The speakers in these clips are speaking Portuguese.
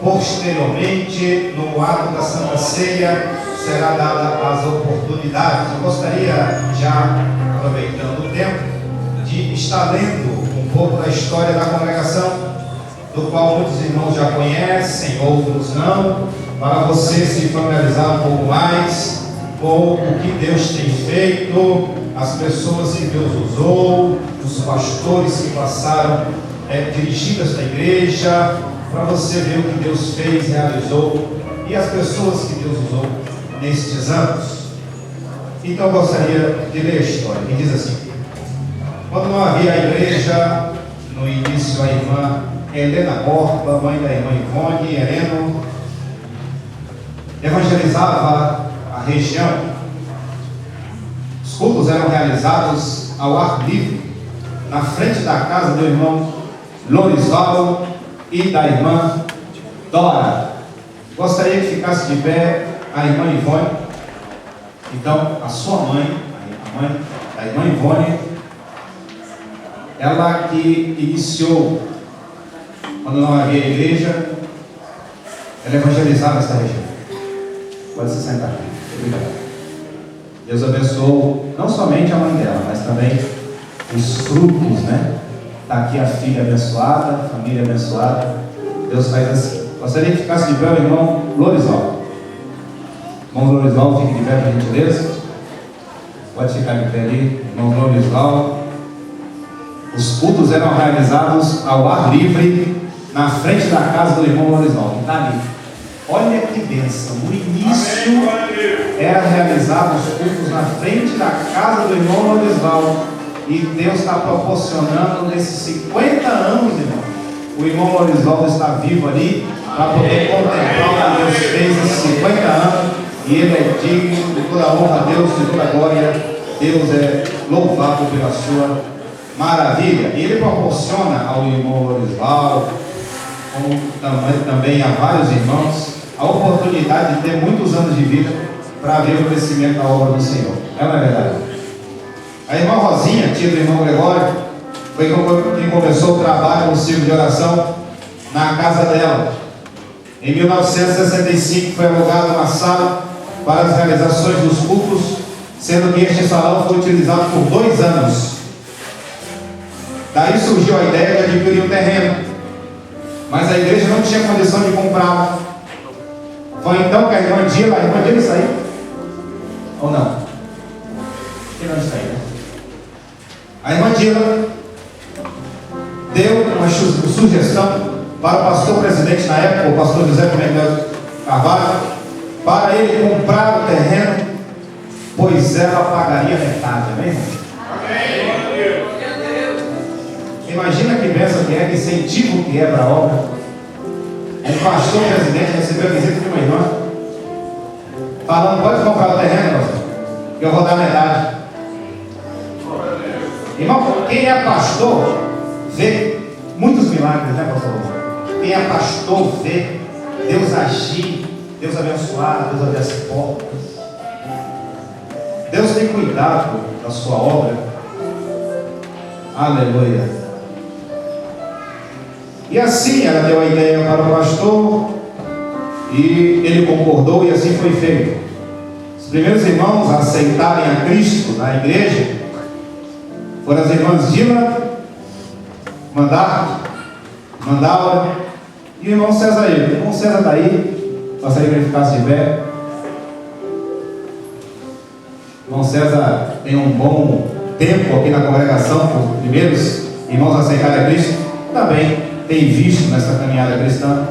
Posteriormente, no ato da Santa Ceia, será dada as oportunidades. Eu gostaria, já aproveitando o tempo, de estar lendo um pouco da história da congregação, do qual muitos irmãos já conhecem, outros não, para você se familiarizar um pouco mais com o que Deus tem feito, as pessoas que Deus usou, os pastores que passaram dirigindo esta igreja, para você ver o que Deus fez, realizou e as pessoas que Deus usou nestes anos. Então eu gostaria de ler a história, que diz assim: quando não havia a igreja, no início a irmã Helena Borba, mãe da irmã Ivone Hereno, evangelizava a região. Os cultos eram realizados ao ar livre, na frente da casa do irmão Lorisval e da irmã Dora. Gostaria que ficasse de pé a irmã Ivone. Então, a sua mãe, a mãe da irmã Ivone, ela que iniciou, quando não havia igreja, ela evangelizava essa região. Pode se sentar. Obrigado. Deus abençoou não somente a mãe dela, mas também os frutos, né? Está aqui a filha abençoada, a família abençoada. Deus faz assim. Gostaria que ficasse de pé o irmão Lorisval. Irmão Lorisval, fique de pé, por gentileza. Pode ficar de pé ali, irmão Lorisval. Os cultos eram realizados ao ar livre, na frente da casa do irmão Lorisval, que está ali. Olha que bênção. No início era realizado os cultos na frente da casa do irmão Lorisval. E Deus está proporcionando nesses 50 anos, irmão. O irmão Lorisval está vivo ali para poder contemplar o que Deus fez nesses 50 anos. E ele é digno de toda a honra a Deus, de toda a glória. Deus é louvado pela sua maravilha. E ele proporciona ao irmão Lorisval, como também a vários irmãos, a oportunidade de ter muitos anos de vida para ver o crescimento da obra do Senhor. É uma verdade. A irmã Rosinha, tia do irmão Gregório, foi quem começou o trabalho no círculo de oração na casa dela. Em 1965 foi alugada uma sala para as realizações dos cultos, sendo que este salão foi utilizado por 2 anos. Daí surgiu a ideia de adquirir um terreno, mas a igreja não tinha condição de comprá-lo. Foi então que a irmã Dila saiu? Ou não? Quem não saiu, né? A irmã Dila deu uma sugestão para o pastor presidente na época, o pastor José Pimentel Carvalho, para ele comprar o terreno, pois ela pagaria metade, amém? Amém. Imagina que bênção que é, que incentivo que é para a obra. Um pastor presidente recebeu a visita de uma irmã, falando: pode comprar o terreno, que eu vou dar metade. Irmão, quem é pastor vê muitos milagres, né, pastor? Quem é pastor vê Deus agir, Deus abençoar, Deus abrir as portas. Deus tem cuidado da sua obra. Aleluia. E assim ela deu a ideia para o pastor e ele concordou, e assim foi feito. Os primeiros irmãos a aceitarem a Cristo na igreja foram as irmãs Dila, Mandala e o irmão César. O irmão César está aí, gostaria que ele ficasse de pé. O irmão César tem um bom tempo aqui na congregação, os primeiros irmãos a aceitarem a Cristo, também tem visto nessa caminhada cristã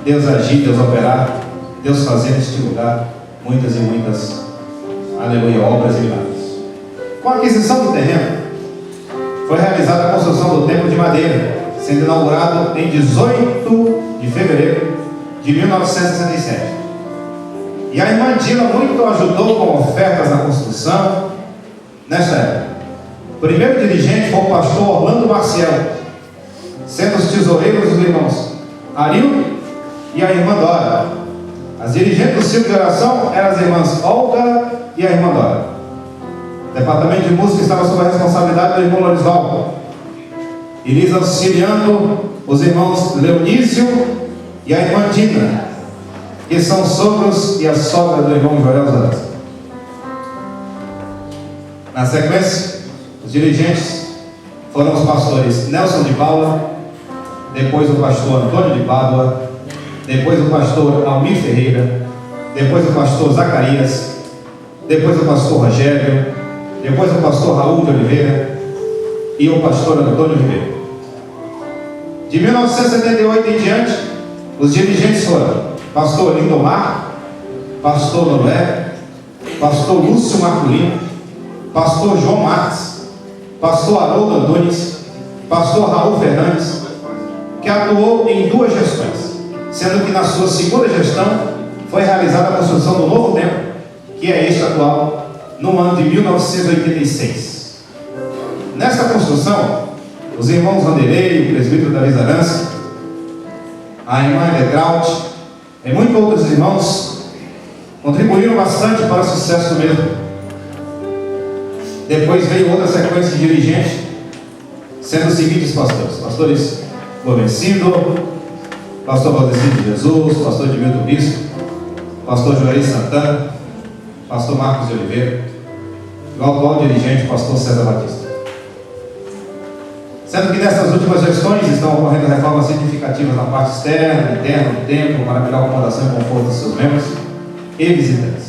Deus agir, Deus operar, Deus fazer neste lugar muitas e muitas, aleluia, obras e milagres. Com a aquisição do terreno, foi realizada a construção do templo de madeira, sendo inaugurado em 18 de fevereiro de 1967. E a irmã Dila muito ajudou com ofertas na construção nesta época. O primeiro dirigente foi o pastor Orlando Marcial, sendo os tesoureiros os irmãos Arildo e a irmã Dora. As dirigentes do círculo de oração eram as irmãs Olga e a irmã Dora. O departamento de música estava sob a responsabilidade do irmão Lorisval, e lhes auxiliando os irmãos Leonísio e a irmã Dina, que são sogros e a sogra do irmão Joel Zanata. Na sequência, os dirigentes foram os pastores Nelson de Paula, depois o pastor Antônio de Pádua, depois o pastor Almir Ferreira, depois o pastor Zacarias, depois o pastor Rogério, depois o pastor Raul de Oliveira e o pastor Antônio Ribeiro. De 1978 em diante, os dirigentes foram pastor Lindomar, pastor Noé, pastor Lúcio Marculino, pastor João Marques, pastor Haroldo Antunes, pastor Raul Fernandes, que atuou em 2 gestões, sendo que na sua segunda gestão foi realizada a construção do novo templo, que é este atual, no ano de 1986. Nesta construção os irmãos Vanderlei, o presbítero da liderança, a irmã Edegraut e muitos outros irmãos contribuíram bastante para o sucesso do mesmo. Depois veio outra sequência de dirigentes, sendo os seguintes pastores Govencido, pastor Valdecir de Jesus, pastor Edmilton Bispo, pastor Juarez Santana, pastor Marcos de Oliveira, e o atual dirigente, pastor César Batista. Sendo que nessas últimas gestões estão ocorrendo reformas significativas na parte externa, interna do templo, para melhor acomodação e conforto dos seus membros e visitantes.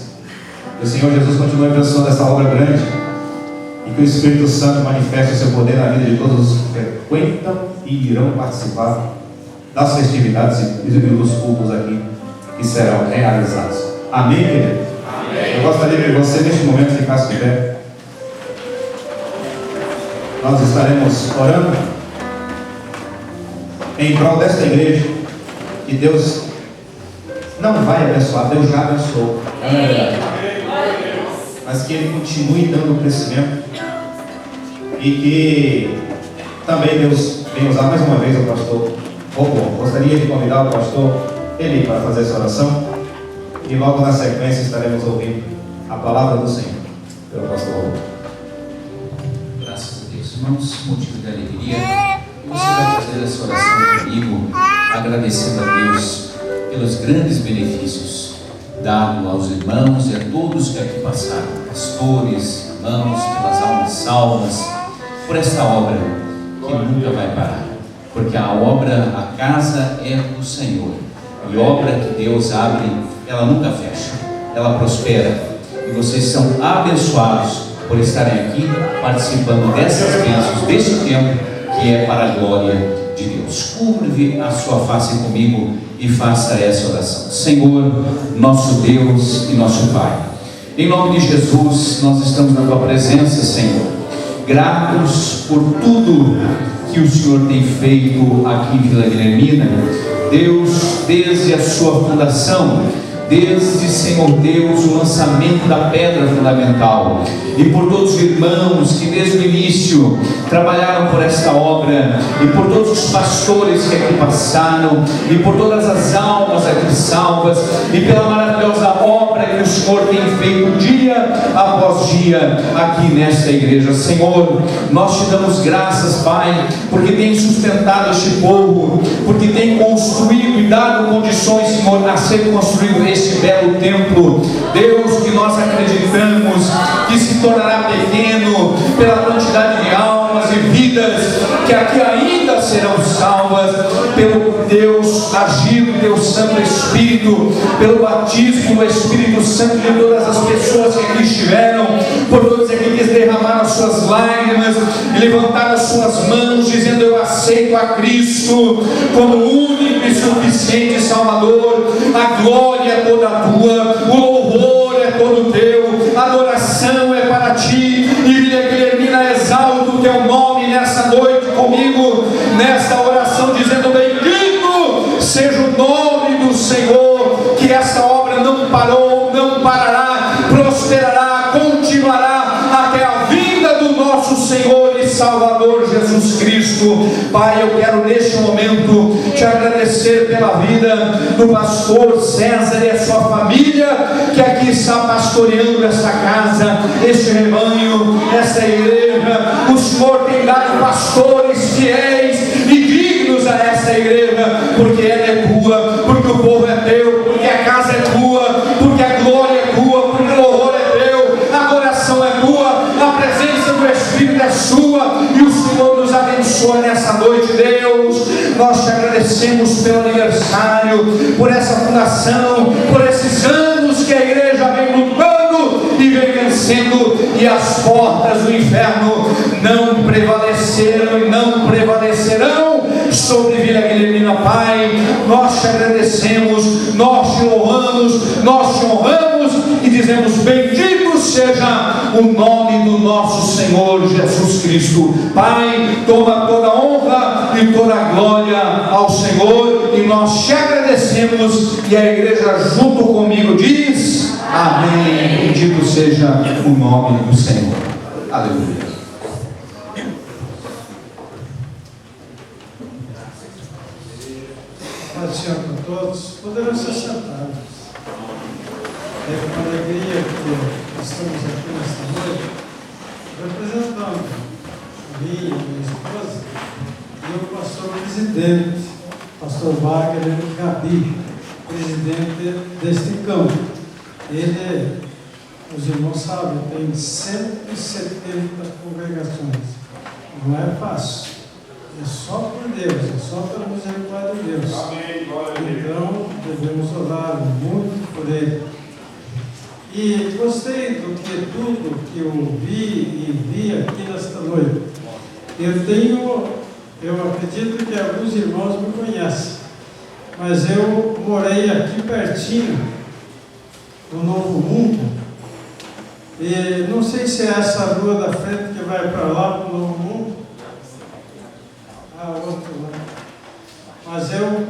Que o Senhor Jesus continue abençoando essa obra grande e que o Espírito Santo manifeste o seu poder na vida de todos os que frequentam e irão participar das festividades e dos cultos aqui que serão realizados. Amém, querido? Amém. Eu gostaria que você neste momento ficasse de pé. Nós estaremos orando em prol desta igreja que Deus não vai abençoar, Deus já abençoou, mas que Ele continue dando crescimento e que também Deus venha usar mais uma vez o pastor Robo. Gostaria de convidar o pastor Eli para fazer essa oração e logo na sequência estaremos ouvindo a palavra do Senhor pelo pastor Robo. Graças a Deus, irmãos, motivo de alegria. E você vai fazer essa oração comigo, agradecendo a Deus pelos grandes benefícios dados aos irmãos e a todos que aqui passaram, pastores, irmãos, pelas almas salvas, por esta obra que nunca vai parar, porque a obra, a casa é do Senhor, e obra que Deus abre, ela nunca fecha, ela prospera, e vocês são abençoados por estarem aqui participando dessas bênçãos, deste tempo que é para a glória de Deus. Curve a sua face comigo e faça essa oração. Senhor, nosso Deus e nosso Pai, em nome de Jesus, nós estamos na Tua presença, Senhor, gratos por tudo que o Senhor tem feito aqui em Vila Guilhermina. Deus, desde a sua fundação, desde, Senhor Deus, o lançamento da pedra fundamental, e por todos os irmãos que desde o início trabalharam por esta obra, e por todos os pastores que aqui passaram, e por todas as almas aqui salvas, e pela maravilhosa obra que o Senhor tem feito dia após dia aqui nesta igreja. Senhor, nós te damos graças, Pai, porque tem sustentado este povo, porque tem construído e dado condições, Senhor, a ser construído este belo templo. Deus, que nós acreditamos que se tornará pequeno pela quantidade de almas e vidas que aqui ainda serão salvas pelo Deus agir do Teu Santo Espírito, pelo batismo do Espírito Santo de todas as pessoas que aqui estiveram, por todos aqui que derramaram as suas lágrimas e levantaram as suas mãos dizendo: eu aceito a Cristo como único e suficiente Salvador. A glória é toda tua, o louvor é todo teu, a adoração é para ti, e Vila Guilhermina exalta o teu nome nessa noite comigo, nesta oração, dizendo: bendito seja o nome do Senhor, que essa obra não parou, não parará, prosperará, continuará até a vinda do nosso Senhor e Salvador Jesus Cristo. Pai, eu quero neste momento te agradecer pela vida do pastor César e a sua família, que aqui está pastoreando esta casa, este rebanho, esta igreja. O Senhor tem dado pastores fiéis e dignos a esta igreja, porque ela é tua, porque o povo é teu, porque a casa é tua, porque a glória é tua, porque o louvor é teu, a adoração é tua, a presença do Espírito é sua, e o Senhor nos abençoa nessa noite. Deus, nós te agradecemos pelo aniversário, por essa fundação, por esses anos que a igreja vem lutando e vem vencendo, e as portas do inferno não prevaleceram e não prevalecerão sobre Vila Guilhermina. Pai, nós te agradecemos, nós te louvamos, nós te honramos e dizemos: bendito seja o nome do nosso Senhor Jesus Cristo. Pai, toma toda a honra e toda a glória ao Senhor, e nós te agradecemos, e a igreja junto comigo diz: amém. Bendito seja o nome do Senhor. Aleluia. Paz do Senhor para todos. Poderão se sentar. É com alegria que estamos aqui nesta noite, representando a minha esposa e o pastor presidente, pastor Wagner Gabi, presidente deste campo. Ele, os irmãos sabem, tem 170 congregações. Não é fácil. É só por Deus, é só pela misericórdia de Deus. Amém, glória a Deus. Então, devemos orar muito por ele. E gostei do que tudo que eu vi aqui nesta noite. Eu acredito que alguns irmãos me conhecem, mas eu morei aqui pertinho, no Novo Mundo, e não sei se é essa rua da frente que vai para lá, para o Novo Mundo, a outra lá. Mas eu,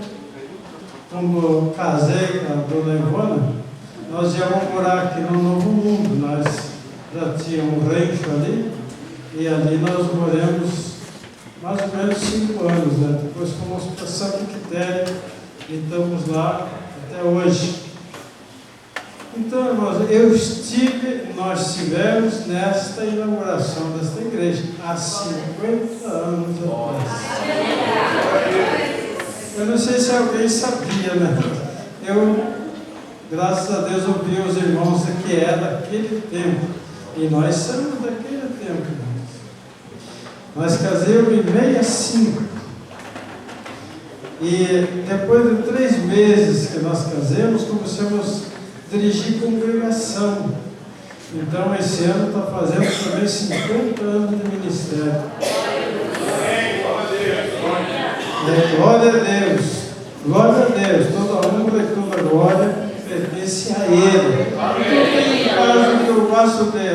como casei com a dona Ivona, nós íamos morar aqui no Novo Mundo. Nós já tínhamos um rancho ali, e ali nós moramos mais ou menos 5 anos, né? Depois fomos para Santo Quitério e estamos lá até hoje. Então, irmãos, nós estivemos nesta inauguração desta igreja há 50 anos atrás. Eu não sei se alguém sabia, né? Eu, graças a Deus, ouvi os irmãos que é daquele tempo. E nós somos daquele tempo, irmãos. Nós casamos em 65. E depois de 3 meses que nós casamos, começamos a dirigir congregação. Então, esse ano está fazendo também 50 anos de ministério. Glória a Deus. Glória a Deus. Toda honra e toda glória pertence a Ele. Então, caso que eu gosto de...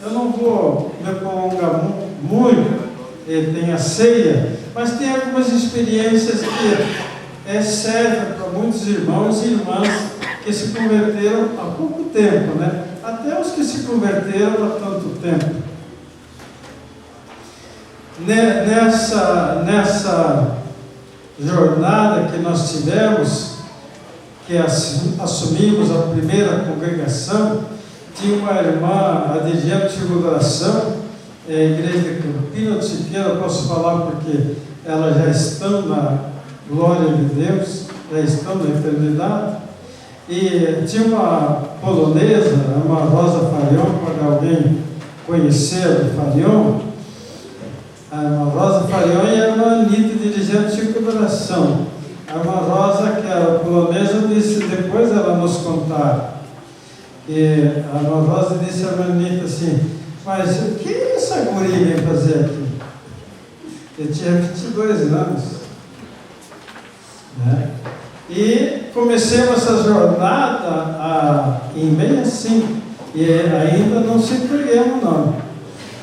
Eu não vou me prolongar muito, tem a ceia, mas tem algumas experiências que servem para muitos irmãos e irmãs que se converteram há pouco tempo, né? Até os que se converteram há tanto tempo. Nessa jornada que nós tivemos, que assumimos a primeira congregação, tinha uma irmã, a dirigente de segunda oração, a igreja de Campina do Siqueira, eu posso falar porque elas já estão na glória de Deus, já estão na eternidade. E tinha uma polonesa, uma Rosa Farion, para alguém conhecer o Farion. A irmã Rosa Farion e a irmã Anitta, dirigente de circulação. A irmã Rosa, que era polonesa, disse, depois ela nos contar, que a irmã Rosa disse a irmã Anitta assim, mas o que essa guria vem fazer aqui? Eu tinha 22 anos. Né? E comecemos essa jornada em 65, e ainda não se entregamos, não.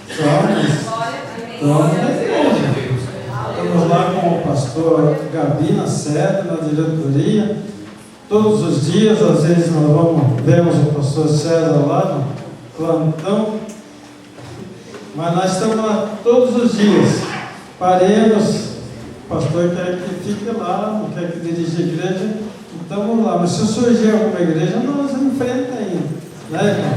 Estamos na igreja. Estamos lá com o pastor Gabi na sede, na diretoria. Todos os dias, às vezes nós vemos o pastor César lá no plantão, mas nós estamos lá todos os dias. Paremos. O pastor quer que fique lá, não quer que dirija a igreja, então vamos lá. Mas se surgir alguma igreja, nós enfrentamos ainda, né, irmão?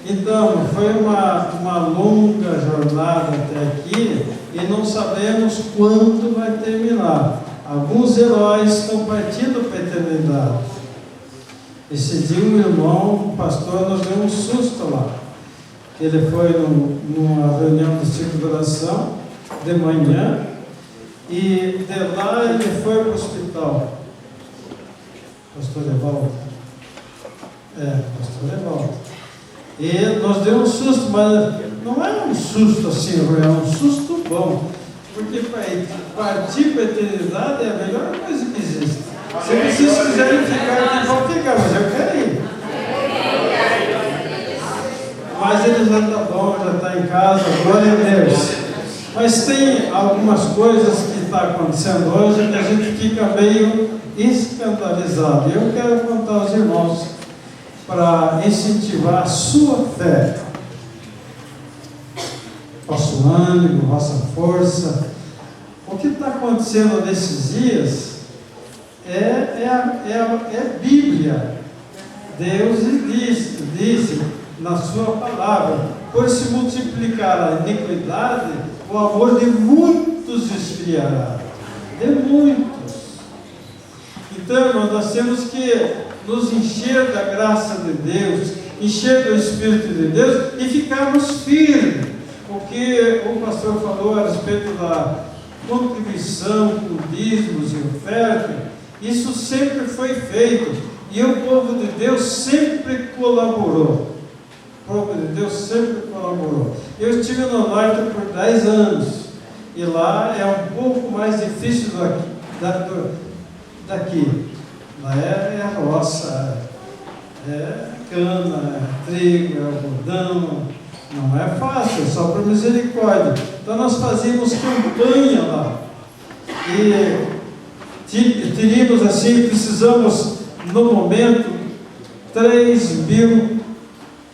Então, foi uma longa jornada até aqui e não sabemos quando vai terminar. Alguns heróis estão partindo para a eternidade. Esse dia um irmão, um pastor, nos deu um susto lá. Ele foi numa reunião do ciclo de oração de manhã e de lá ele foi para o hospital. Pastor Evaldo. Pastor Evaldo. E nos deu um susto, mas não é um susto assim, é um susto bom. Porque partir para a eternidade é a melhor coisa que existe. Se vocês quiserem ficar aqui, vão ficar, mas eu quero ir. Mas ele já está bom, já está em casa, glória a Deus. Mas tem algumas coisas que estão acontecendo hoje que a gente fica meio escandalizado. E eu quero contar aos irmãos para incentivar a sua fé. vosso ânimo, vossa força. O que está acontecendo nesses dias é Bíblia. Deus disse na sua palavra: por se multiplicar a iniquidade, o amor de muitos esfriará. De muitos. Então, irmãos, nós temos que nos encher da graça de Deus, encher do Espírito de Deus e ficarmos firmes. O que o pastor falou a respeito da contribuição, com dízimos e oferta, isso sempre foi feito. E o povo de Deus sempre colaborou. O povo de Deus sempre colaborou. Eu estive no norte por 10 anos. E lá é um pouco mais difícil daqui. Lá é roça, é cana, é trigo, é algodão. Não é fácil, é só por misericórdia. Então nós fazíamos campanha lá. E teríamos assim, precisamos no momento 3.000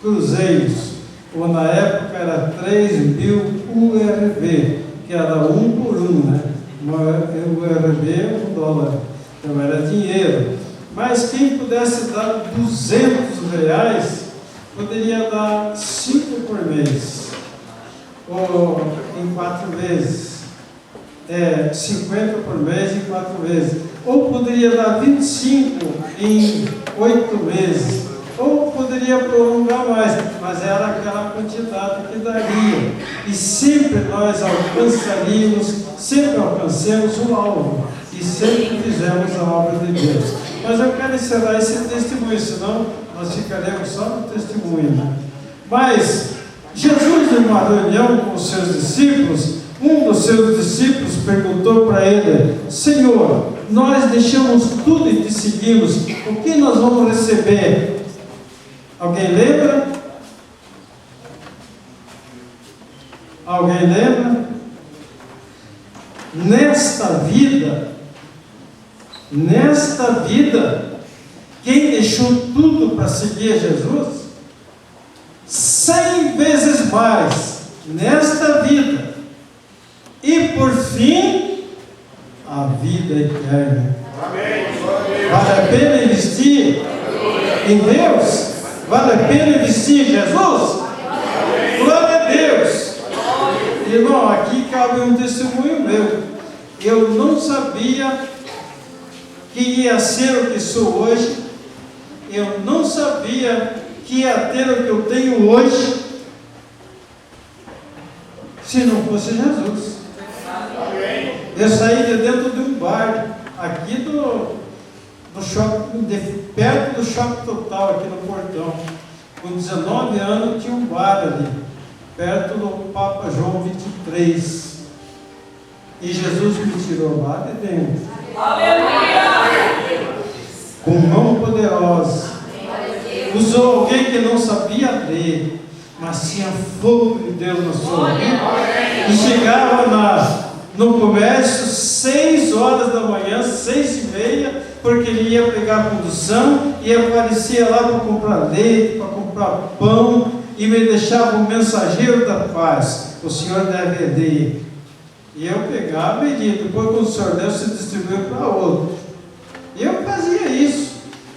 cruzeiros. Ou na época era 3.000 URV, que era 1 por 1, né? O URV é $1, então era dinheiro. Mas quem pudesse dar R$200, poderia dar 5 por mês, ou em 4 vezes, 50 por mês em 4 vezes, ou poderia dar 25 em 8 meses, ou poderia prolongar mais, mas era aquela quantidade que daria, e sempre nós sempre alcancemos o alvo, e sempre fizemos a obra de Deus. Mas eu quero encerrar esse testemunho, senão nós ficaremos só no testemunho, né? Mas Jesus, em uma reunião com os seus discípulos, um dos seus discípulos perguntou para ele: Senhor, nós deixamos tudo e te seguimos, o que nós vamos receber? Alguém lembra? Alguém lembra? Nesta vida, quem deixou tudo para seguir Jesus, 100 vezes mais, nesta vida, e por fim, a vida eterna. Amém. Vale a pena investir em Deus? Vale a pena investir em Jesus? Glória a Deus. Irmão, aqui cabe um testemunho meu. Eu não sabia que ia ser o que sou hoje. Eu não sabia que ia ter o que eu tenho hoje, se não fosse Jesus. Eu saí de dentro de um bar, aqui do shopping, perto do Shopping Total, aqui no Portão. Com 19 anos tinha um bar ali, perto do Papa João 23. E Jesus me tirou lá de dentro. Aleluia! Com mão poderosa. Usou alguém que não sabia ler, mas tinha fogo de Deus na sua vida. E chegava no comércio 6 horas da manhã, 6:30, porque ele ia pegar a condução e aparecia lá para comprar leite, para comprar pão, e me deixava um mensageiro da paz. O senhor deve ir. E eu pegava e ia. Depois, quando o senhor deu, se distribuiu para outro. E eu fazia isso.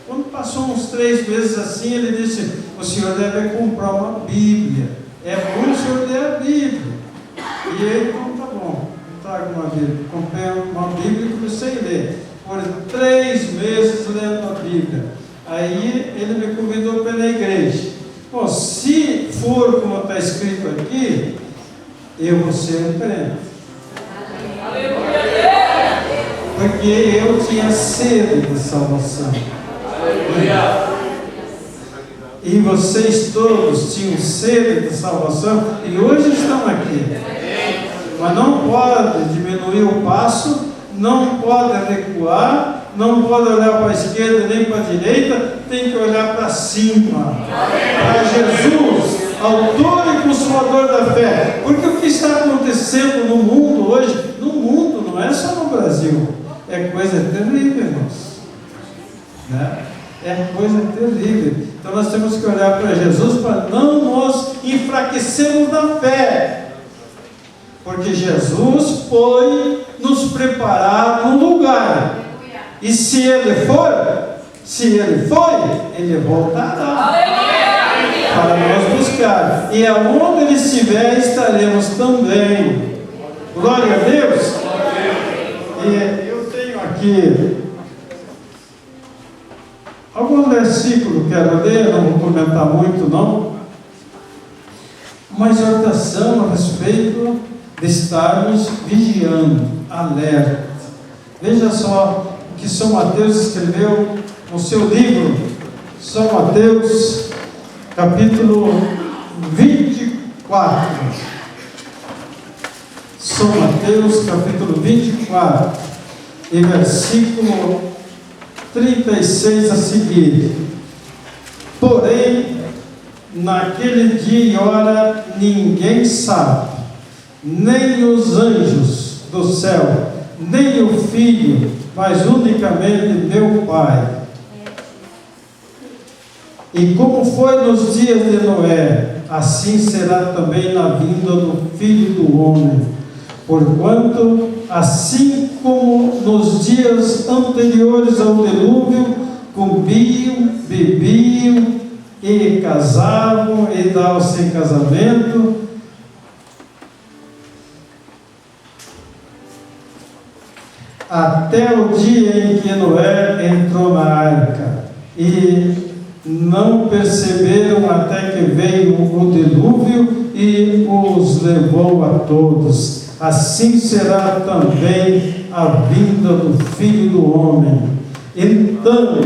Quando passou uns 3 meses assim, ele disse: o senhor deve comprar uma Bíblia. É bom o senhor ler a Bíblia. E ele, então tá bom, traga uma Bíblia. Comprei uma Bíblia e comecei a ler. Por 3 meses lendo a Bíblia. Aí ele me convidou para ir na igreja. Bom, se for como está escrito aqui, eu vou ser um crente. Porque eu tinha sede de salvação. E vocês todos tinham sede de salvação e hoje estão aqui. Mas não pode diminuir o passo, não pode recuar, não pode olhar para a esquerda nem para a direita, tem que olhar para cima, para Jesus, autor e consumador da fé. Porque o que está acontecendo no mundo hoje, no mundo, não é só no Brasil, é coisa terrível, irmãos, né? É coisa terrível. Então nós temos que olhar para Jesus para não nos enfraquecermos na fé. porque Jesus foi nos preparar um lugar. E se Ele foi, Ele voltará para nós buscar. E aonde Ele estiver, estaremos também. Glória a Deus. E eu tenho aqui alguns versículos, quero ler, não vou comentar muito não. Uma exortação a respeito de estarmos vigiando, alerta. Veja só o que São Mateus escreveu no seu livro, São Mateus, capítulo 24. São Mateus, capítulo 24, e versículo 36 a seguir. Porém, naquele dia e hora ninguém sabe, nem os anjos do céu, nem o Filho, mas unicamente meu Pai. E como foi nos dias de Noé, assim será também na vinda do Filho do Homem. Porquanto, assim como nos dias anteriores ao dilúvio, comiam, bebiam e casavam e davam-se em casamento, até o dia em que Noé entrou na arca, e não perceberam até que veio o dilúvio e os levou a todos. Assim será também a vinda do Filho do Homem. Então,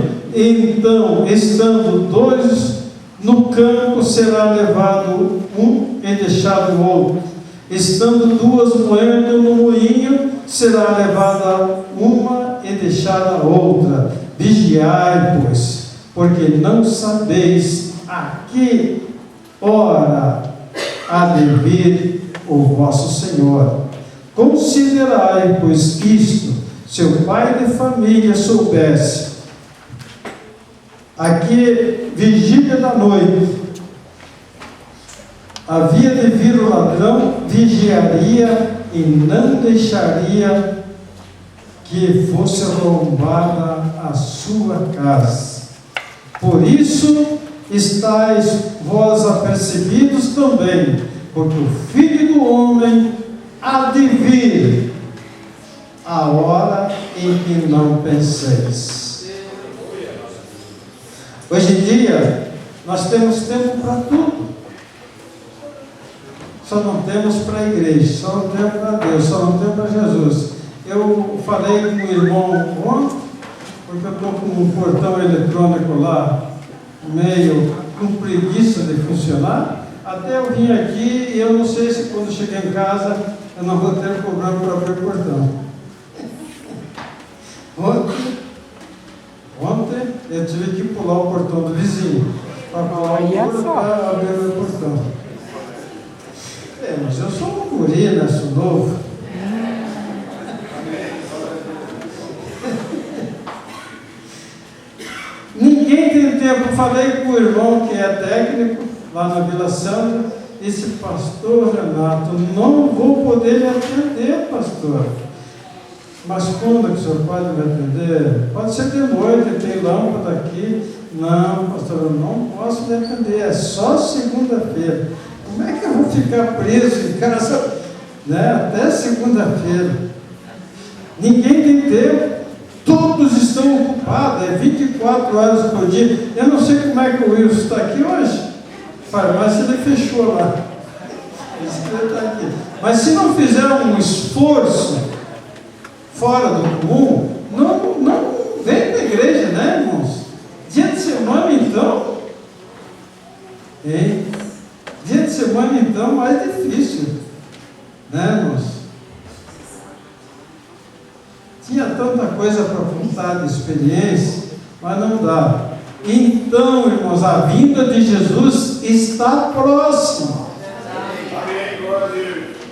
estando dois no campo, será levado um e deixado o outro. Estando duas moendo no moinho, será levada uma e deixada a outra. Vigiai, pois, porque não sabeis a que hora há de vir o vosso Senhor. Considerai, pois, isto, se o pai de família soubesse a que vigília da noite havia de vir o ladrão, vigiaria e não deixaria que fosse roubada a sua casa. Por isso estáis vós apercebidos também, porque o Filho do Homem há de vir a hora em que não penseis. Hoje em dia, nós temos tempo para tudo. Só não temos para a igreja, só não temos para Deus, só não temos para Jesus. Eu falei com o irmão ontem, porque eu estou com um portão eletrônico lá, meio com preguiça de funcionar. Até eu vim aqui e eu não sei se quando chegar em casa eu não vou ter problema para abrir o portão. Ontem eu tive que pular o portão do vizinho para pular o muro para abrir o portão. Mas eu sou um guri, né? Sou novo. Ninguém tem tempo. Falei com o irmão que é técnico lá na Vila Santa, disse: pastor Renato, não vou poder lhe atender, pastor. Mas quando que o senhor pode me atender? Pode ser de noite, tem lâmpada aqui. Não, pastor, eu não posso lhe atender, é só segunda-feira. Como é que eu vou ficar preso em casa, né, até segunda-feira? Ninguém tem tempo, todos estão ocupados, é 24 horas por dia. Eu não sei como é que o Wilson está aqui hoje, mas ele fechou lá. Ele está aqui. Mas se não fizer um esforço fora do comum, não vem para a igreja, né, irmãos? Dia de semana, então, hein? Dia de semana, então, mais difícil, né, irmãos? Tinha tanta coisa para contar de experiência, mas não dá. Então, irmãos, a vinda de Jesus está próxima.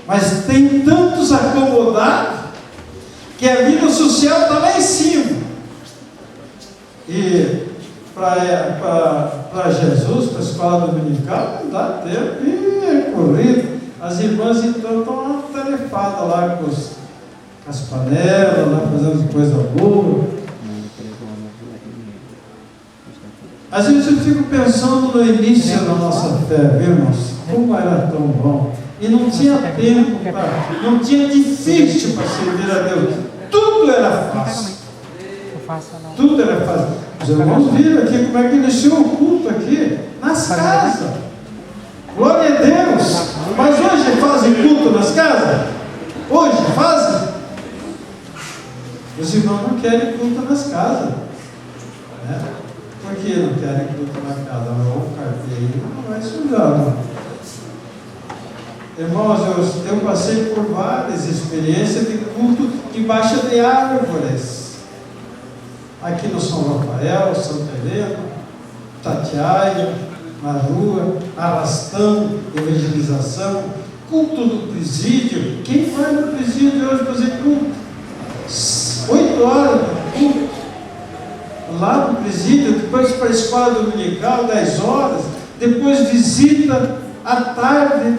Mas tem tantos acomodados que a vida social está lá em cima. E para Jesus, para a escola dominical, não dá tempo, e é corrido. As irmãs então estão no telefone. ocupada lá com as panelas, lá fazendo coisa boa. Às vezes eu fico pensando no início da nossa fé, viu, irmãos? Como era tão bom. E não tinha tempo, não tinha difícil para servir a Deus. Tudo era fácil. Tudo era fácil. Os irmãos viram aqui como é que iniciou o culto aqui, nas casas. Glória a Deus. Mas hoje fazem culto nas casas? Hoje fazem? Os irmãos não querem culto nas casas. Né? Por que não querem culto na casa? O carteiro não vai sujar, não. Irmãos, eu passei por várias experiências de culto debaixo de árvores. Aqui no São Rafael, Santa Helena, Tatiaia, na rua, arrastão, evangelização, culto do presídio. Quem vai no presídio hoje fazer culto? 8 horas de culto. Lá no presídio, depois para a escola dominical, 10 horas, depois visita à tarde,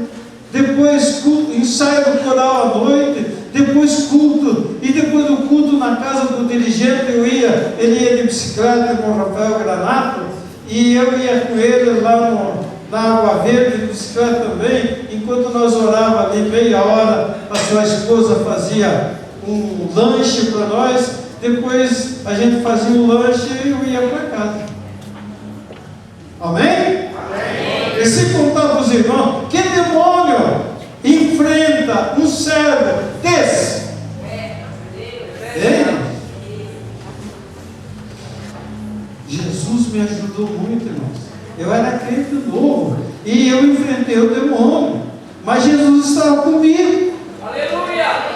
depois culto, ensaio do coral à noite, depois culto, e depois do culto na casa do dirigente ele ia de bicicleta com o Rafael Granato, e eu ia com ele lá na Água Verde de bicicleta também, enquanto nós orávamos ali meia hora, a sua esposa fazia um lanche para nós, depois a gente fazia o lanche e eu ia para casa. Amém? E se contar para os irmãos, que demônio enfrenta um servo desse? Jesus me ajudou muito, irmãos. Eu era crente novo e eu enfrentei o demônio, mas Jesus estava comigo. Aleluia!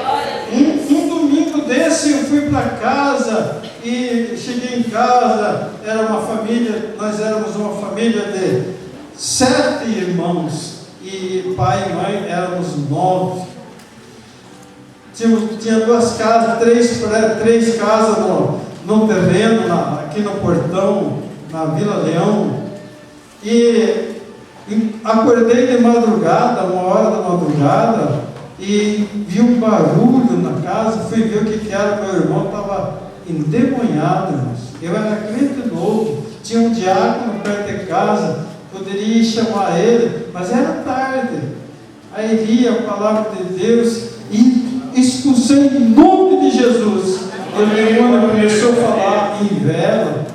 Um domingo desse eu fui para casa e cheguei em casa, era uma família, nós éramos uma família de 7 irmãos, e pai e mãe éramos 9. Tinha 2 casas, 3 casas no terreno, aqui no portão, na Vila Leão. E acordei de madrugada, 1h da madrugada, e vi um barulho na casa, fui ver o que era, meu irmão estava endemoniado, irmãos. Eu era crente novo, tinha um diácono perto de casa, poderia ir chamar ele, mas era tarde. Aí li a palavra de Deus e expulsei em nome de Jesus. O demônio começou a falar em vela.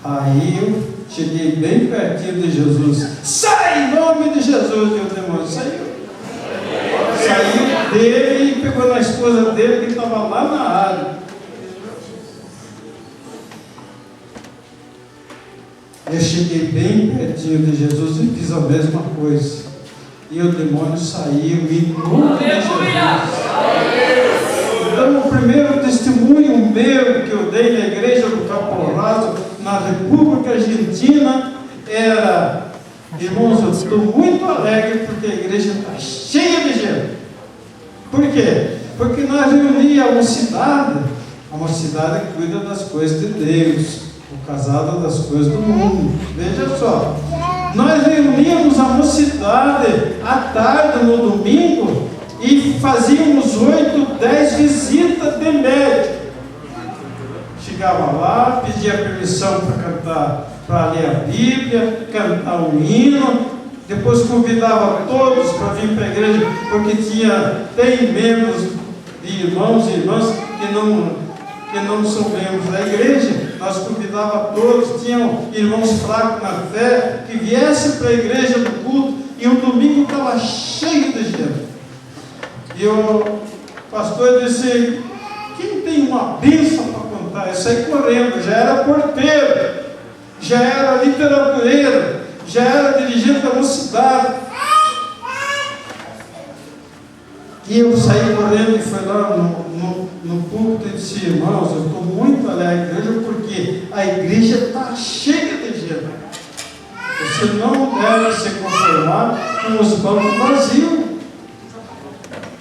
Aí eu cheguei bem pertinho de Jesus. Sai em nome de Jesus! E o demônio saiu. Saiu dele e pegou na esposa dele que estava lá na área. Eu cheguei bem pertinho de Jesus e fiz a mesma coisa. E o demônio saiu em nome de Jesus. Então, o primeiro testemunho meu que eu dei na igreja do Caporato, na República Argentina, era: irmãos, eu estou muito alegre porque a igreja está cheia de gente. Por quê? Porque nós reuníamos a mocidade que cuida das coisas de Deus, o casado das coisas do mundo. Veja só, nós reuníamos a mocidade à tarde no domingo e fazíamos 8, 10 visitas de médico. Chegava lá, pedia permissão para cantar, para ler a Bíblia, cantar um hino, depois convidava todos para vir para a igreja, porque tem membros de irmãos e irmãs que não são membros da igreja. Nós convidava todos, tinham irmãos fracos na fé, que viessem para a igreja do culto, e o domingo estava cheio de gente. E o pastor disse: quem tem uma bênção para contar? Eu saí correndo, já era porteiro, já era literatureiro, já era dirigente da mocidade. E eu saí correndo e fui lá no púlpito e disse: irmãos, eu estou muito alegre hoje porque a igreja está cheia de gente. Você não deve se conformar com os bancos vazios.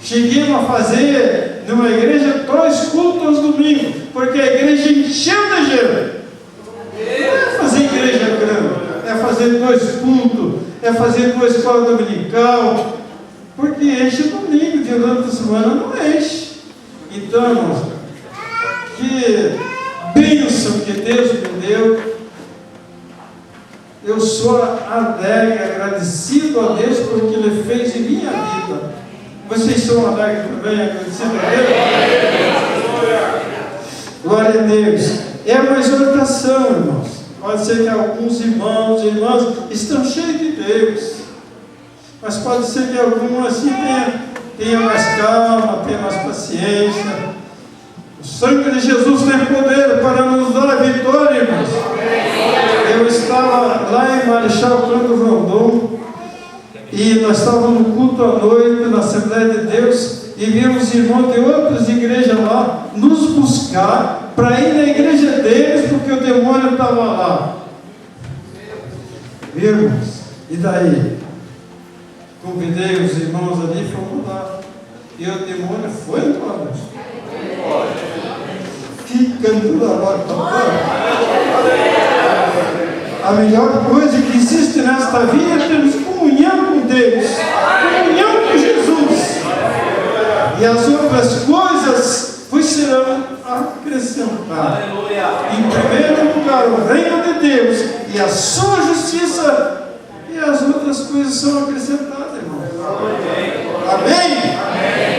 Cheguei a fazer numa igreja 2 cultos aos domingos, porque a igreja encheu de gente. Não é fazer igreja grande, é fazer 2 cultos, é fazer 2 escolas dominical, porque enche domingo, durante a semana não Então, irmãos, que bênção que Deus me deu. Eu sou alegre, agradecido a Deus por o que Ele fez em minha vida. Vocês são alegres também, agradecidos a Deus? Glória a Deus. É uma exortação, irmãos. Pode ser que alguns irmãos e irmãs estão cheios de Deus, mas pode ser que algum assim tenha mais calma, tenha mais paciência. O sangue de Jesus tem poder para nos dar a vitória, irmãos. Eu estava lá em Marechal Cândido Rondon e nós estávamos no culto à noite na Assembleia de Deus e vimos irmãos de outras igrejas lá nos buscar para ir na igreja deles porque o demônio estava lá. Vimos? E daí? Convidei os irmãos ali e fomos lá. E o demônio foi embora. Que cantura agora. A melhor coisa que existe nesta vida é termos comunhão com Deus, comunhão com Jesus. E as outras coisas vos serão acrescentadas. Em primeiro lugar, o reino de Deus e a sua justiça, e as outras coisas são acrescentadas, irmão. Amém?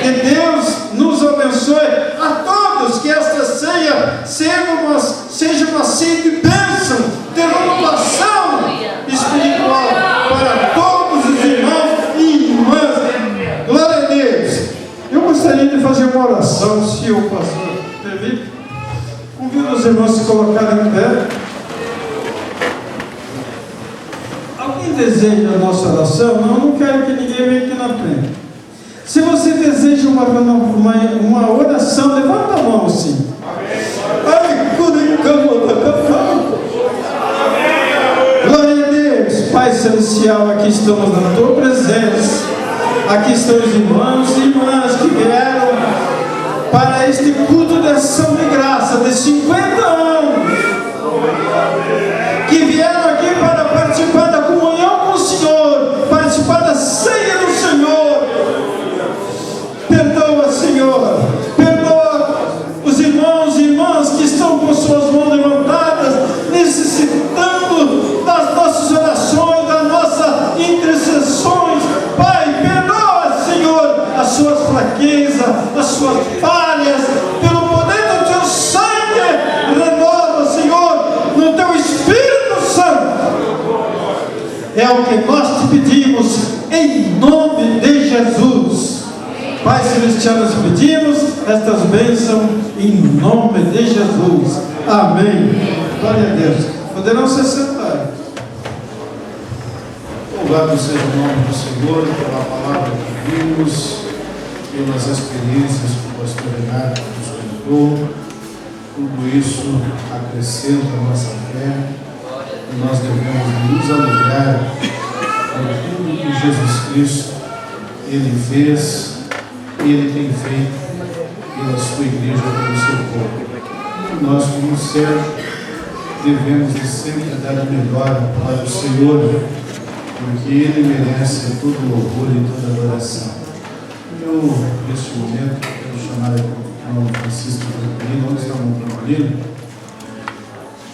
Que Deus nos abençoe a todos, que esta ceia seja uma ceia de bênção, de renovação espiritual para todos os irmãos e irmãs. Glória a Deus. Eu gostaria de fazer uma oração, se o pastor permite. Convido os irmãos a se colocarem em pé. Alguém deseja a nossa oração? Não quero que ninguém venha aqui na frente. Se você deseja uma oração, levanta a mão assim. Ai, glória a Deus. Pai Celestial, aqui estamos na tua presença. Aqui estão os irmãos e irmãs que vieram para este culto de ação de graça de 50 anos. Que vieram aqui para participar da comunhão com o Senhor, participar da ceia do Senhor. Perdoa, Senhor, perdoa os irmãos e irmãs que estão com suas mãos levantadas, necessitando das nossas orações, das nossas intercessões. Pai, perdoa, Senhor, as suas fraquezas, as suas falhas, pelo poder do teu sangue, renova, Senhor, no teu Espírito Santo. É o que nós te pedimos, em nome de Jesus. Pai Celestial, nós pedimos estas bênçãos em nome de Jesus. Amém. Glória a Deus. Poderão se sentar. Louvado seja o nome do Senhor pela palavra que vimos, pelas experiências que o pastor Renato nos contou. Tudo isso acrescenta a nossa fé e nós devemos nos alegrar com tudo que Jesus Cristo Ele fez e Ele tem feito pela sua igreja, pelo seu povo. E nós, como servos, devemos de sempre dar o melhor para o Senhor, porque Ele merece todo o louvor e toda a adoração. Eu, neste momento, quero chamar o irmão Francisco Francolino, onde está o irmão Francolino,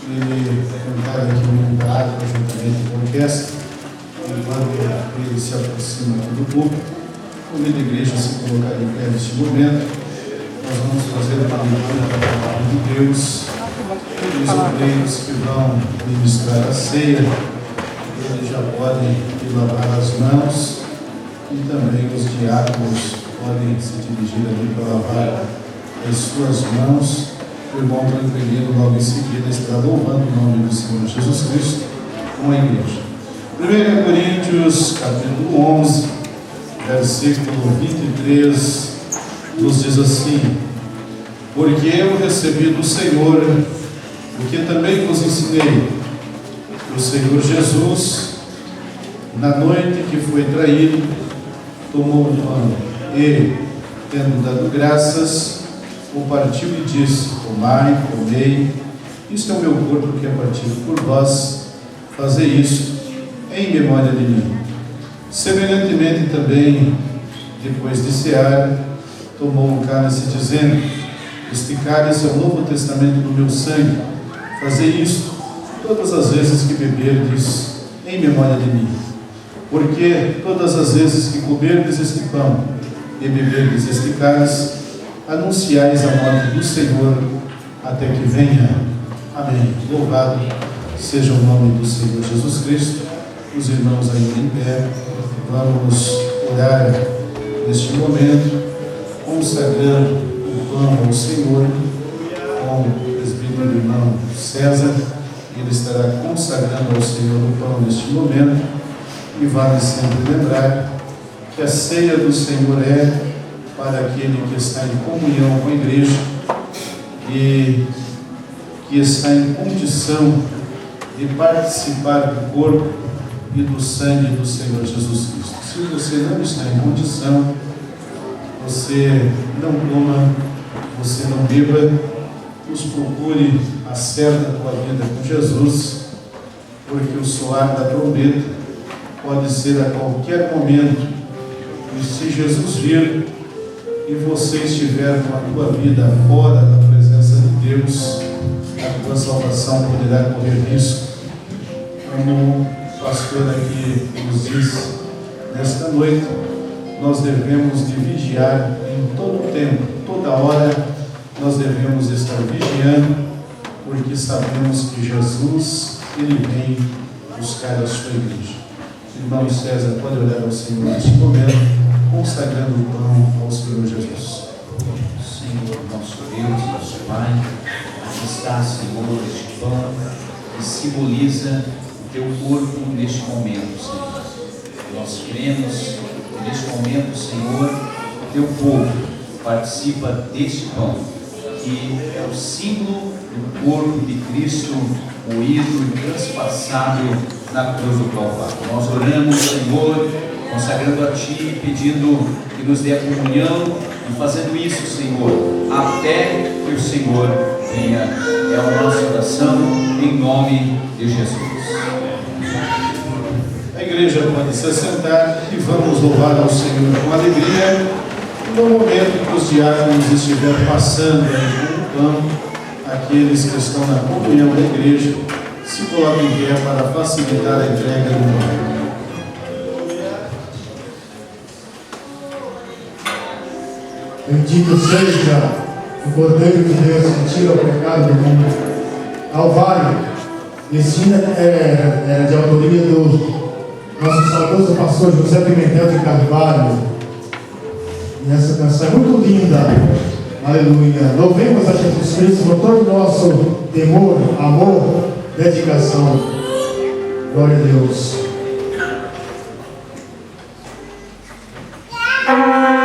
ele cantar aqui um parado juntamente com a orquestra, enquanto ele se aproxima aqui do público. Convido a igreja a se colocar em pé neste momento. Nós vamos fazer uma leitura da palavra de Deus. Os obreiros que vão ministrar a ceia, eles já podem lavar as mãos, e também os diáconos podem se dirigir ali para lavar as suas mãos. O irmão Tranquilino logo em seguida estará louvando o nome do Senhor Jesus Cristo com a igreja. 1 Coríntios capítulo 11, versículo 23, nos diz assim: porque eu recebi do Senhor o que também vos ensinei. O Senhor Jesus, na noite que foi traído, tomou o pão e, tendo dado graças, o partiu e disse: tomai, comei, isto é o meu corpo que é partido por vós, fazei isto em memória de mim. Semelhantemente também, depois de cear, tomou o cálice dizendo: este cálice é o novo testamento do meu sangue. Fazei isto todas as vezes que beberdes, em memória de mim. Porque todas as vezes que comerdes este pão e beberdes este cálice, anunciais a morte do Senhor até que venha. Amém. Louvado seja o nome do Senhor Jesus Cristo. Os irmãos ainda em pé, vamos orar neste momento, consagrando o pão ao Senhor, com o presbítero irmão César. Ele estará consagrando ao Senhor o pão neste momento. E vale sempre lembrar que a ceia do Senhor é para aquele que está em comunhão com a igreja e que está em condição de participar do corpo e do sangue do Senhor Jesus Cristo. Se você não está em condição, você não coma, você não beba, nos procure acerta a tua vida com Jesus, porque o soar da trombeta pode ser a qualquer momento, e se Jesus vir e você estiver com a tua vida fora da presença de Deus, a tua salvação poderá correr risco. Como o pastor aqui nos diz, nesta noite, nós devemos de vigiar em todo o tempo, toda hora, nós devemos estar vigiando, porque sabemos que Jesus, Ele vem buscar a sua igreja. Irmão César, pode olhar ao Senhor neste momento, consagrando o pão ao Senhor Jesus. Senhor, nosso Deus, nosso Pai, aqui está, Senhor, este pão que simboliza o teu corpo neste momento, Senhor. Nós cremos que neste momento, Senhor, o teu povo participa deste pão, que é o símbolo do corpo de Cristo moído e transpassado na cruz do Calvário. Nós oramos, Senhor, consagrando a Ti, pedindo que nos dê a comunhão e fazendo isso, Senhor, até que o Senhor venha. É a nossa oração em nome de Jesus. A igreja pode se assentar e vamos louvar ao Senhor com alegria. No momento que os diáconos estiverem passando com o pão, aqueles que estão na comunhão da igreja se coloquem em pé para facilitar a entrega do pão. Bendito seja o Cordeiro de Deus que tira o pecado do mundo. Calvário, esse hino é de autoria do nosso saudoso pastor José Pimentel de Carvalho. E essa canção é muito linda. Aleluia. Louvemos a Jesus Cristo com todo o nosso temor, amor, dedicação. Glória a Deus. Oh,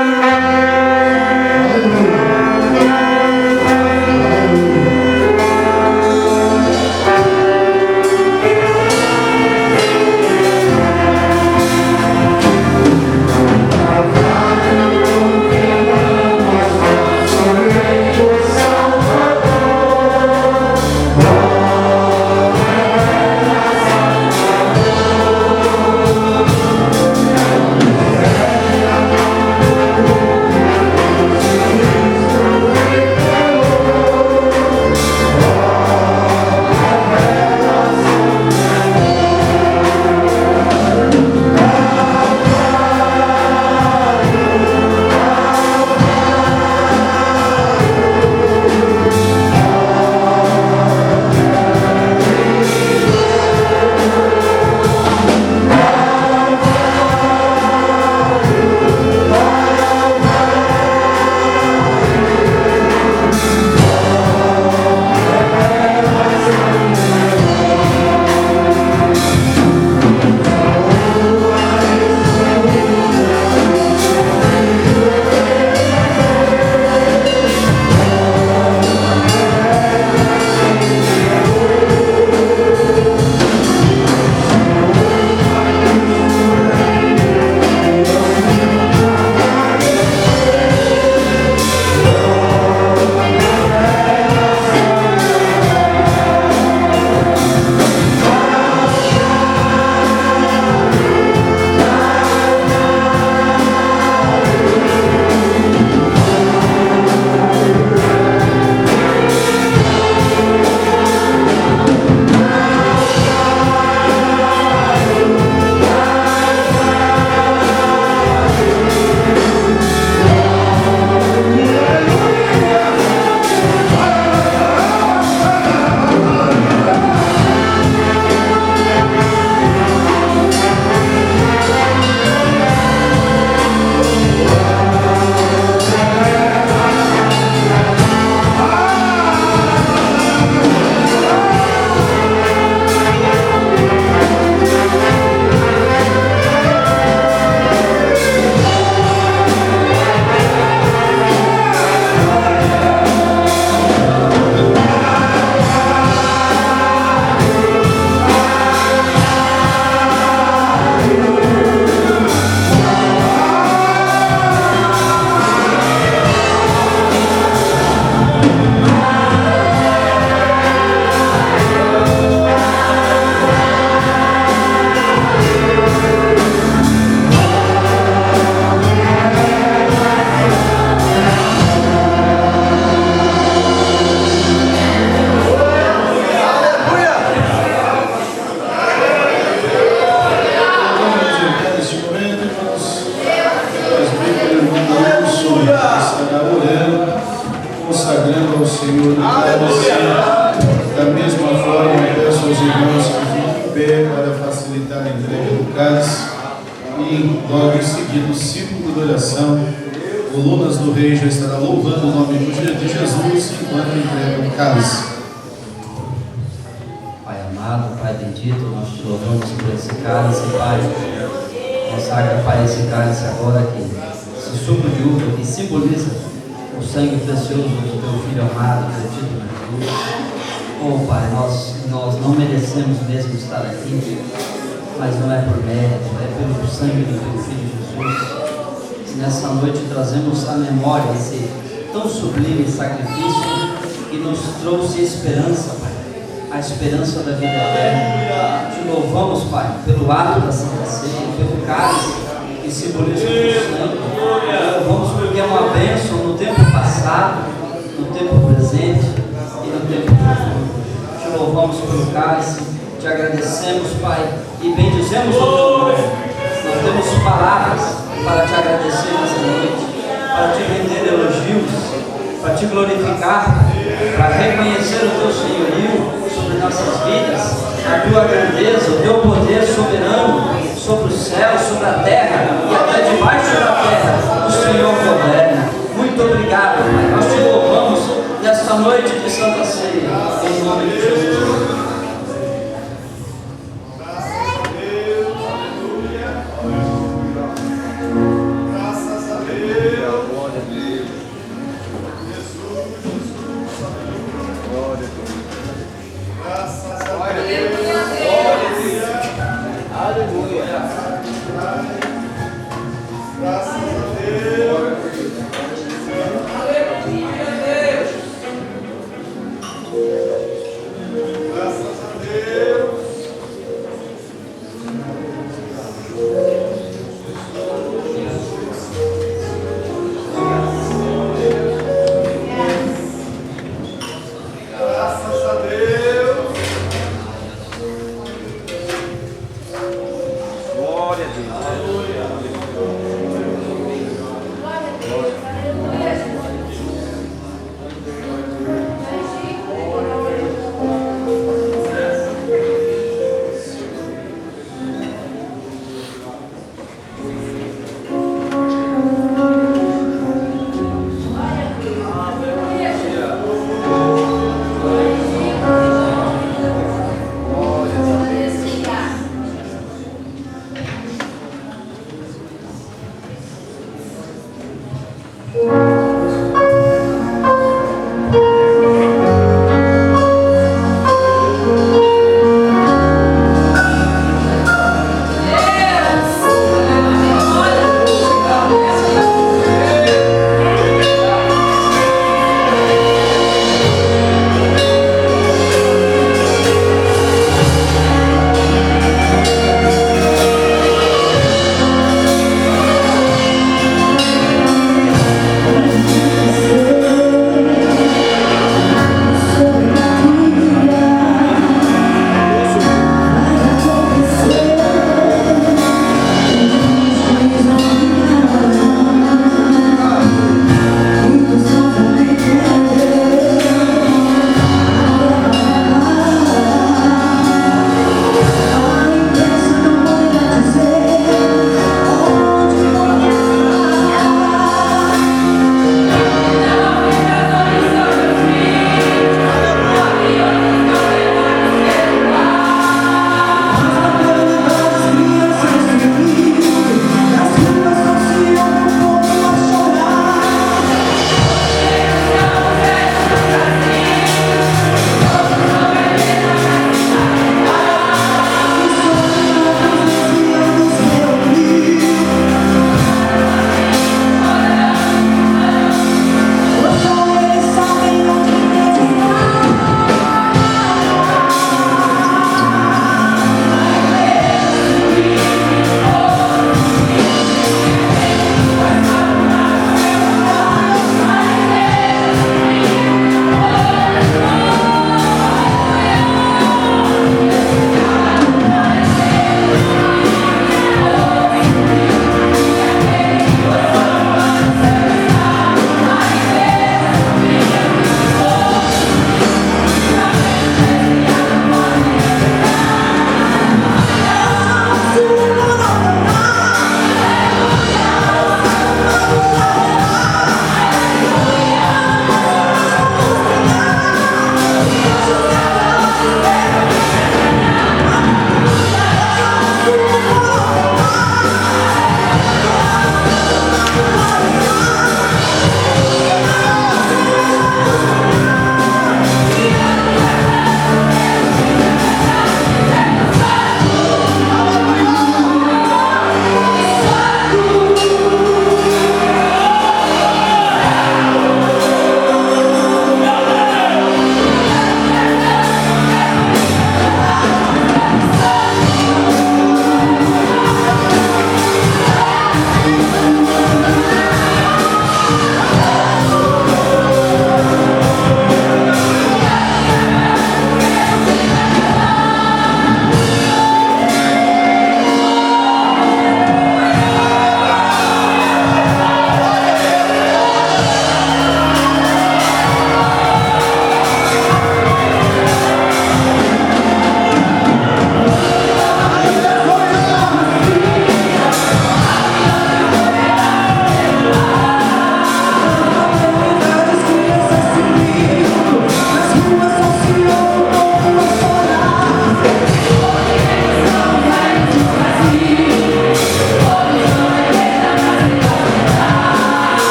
ao Senhor do cálice. Da mesma forma, peço aos irmãos que fiquem de pé para facilitar a entrega do cálice. E logo em seguida, o círculo de oração, colunas do Rei já estará louvando o nome de Jesus enquanto entrega o cálice. Pai amado, Pai bendito, nós te louvamos por esse cálice, Pai. Consagra, Pai, esse cálice agora que esse suco de uva que simboliza o sangue precioso do teu Filho amado, vertido na cruz. Oh, Pai, nós não merecemos mesmo estar aqui, mas não é por mérito, é pelo sangue do teu Filho Jesus. E nessa noite trazemos à memória esse tão sublime sacrifício que nos trouxe esperança, Pai, a esperança da vida eterna. Te louvamos, Pai, pelo ato da Santa Ceia, pelo cálice que simboliza o teu sangue. Te louvamos porque é uma bênção no tempo passado, no tempo presente e no tempo futuro. Te louvamos pelo cálice, te agradecemos, Pai, e bendizemos o teu nome. Não temos palavras para te agradecer nessa noite, para te render elogios, para te glorificar, para reconhecer o teu senhorio sobre nossas vidas, a tua grandeza, o teu poder soberano sobre o céu, sobre a terra e até debaixo da terra. O Senhor governa. Muito obrigado, Pai. Nós te louvamos nesta noite de Santa Ceia, em nome de Jesus. Graças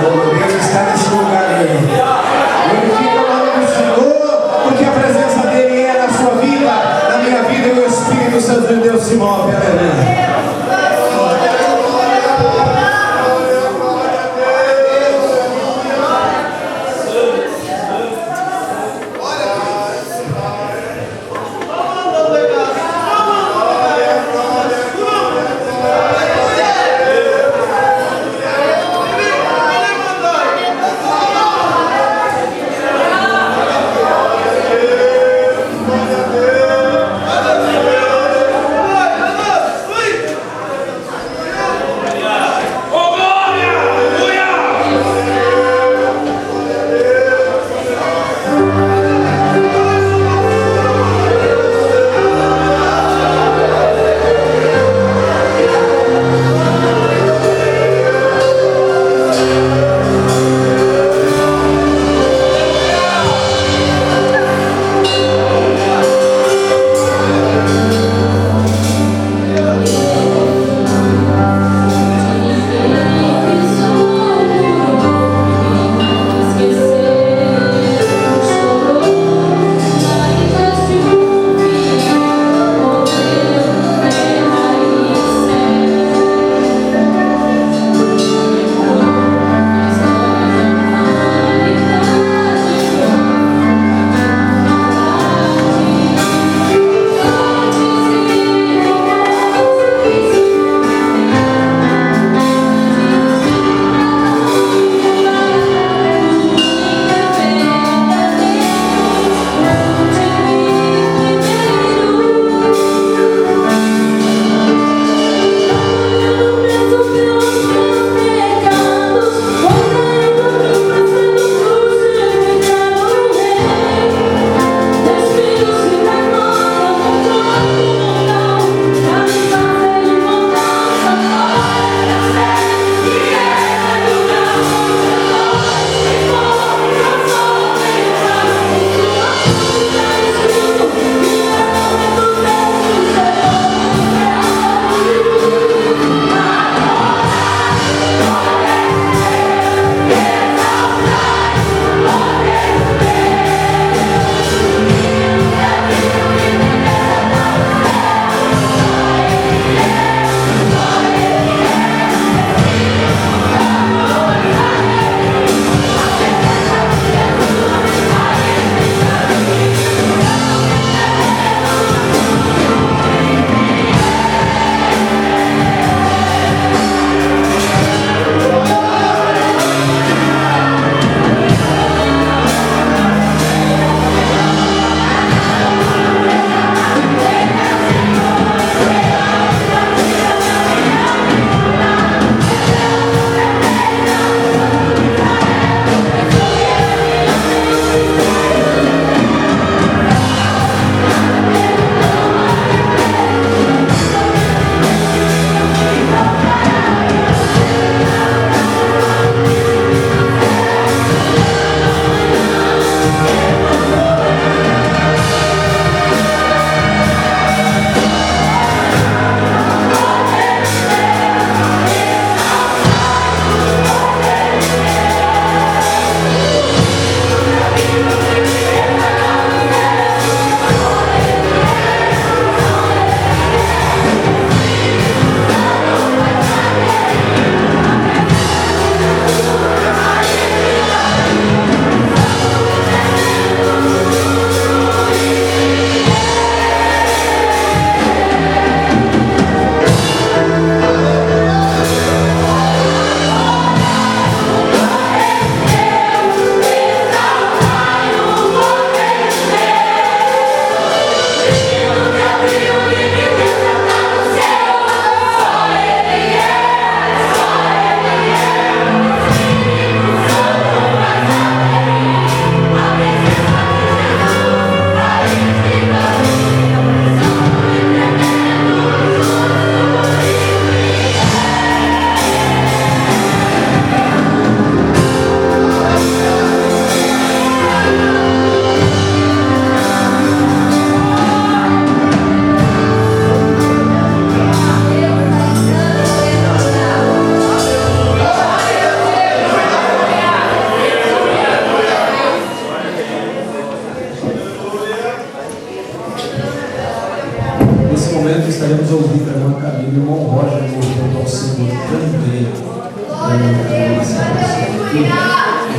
Deus está nesse lugar, meu. Glorifica o nome do Senhor, porque a presença dele é na sua vida, na minha vida, e o Espírito Santo de Deus se move. Aleluia.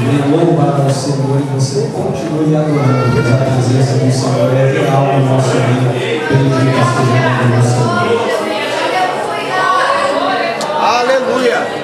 venha louvar ao Senhor e você continue adorando, pois a presença do Senhor é real no nosso meio, pelo que nós estejamos no Senhor. Aleluia!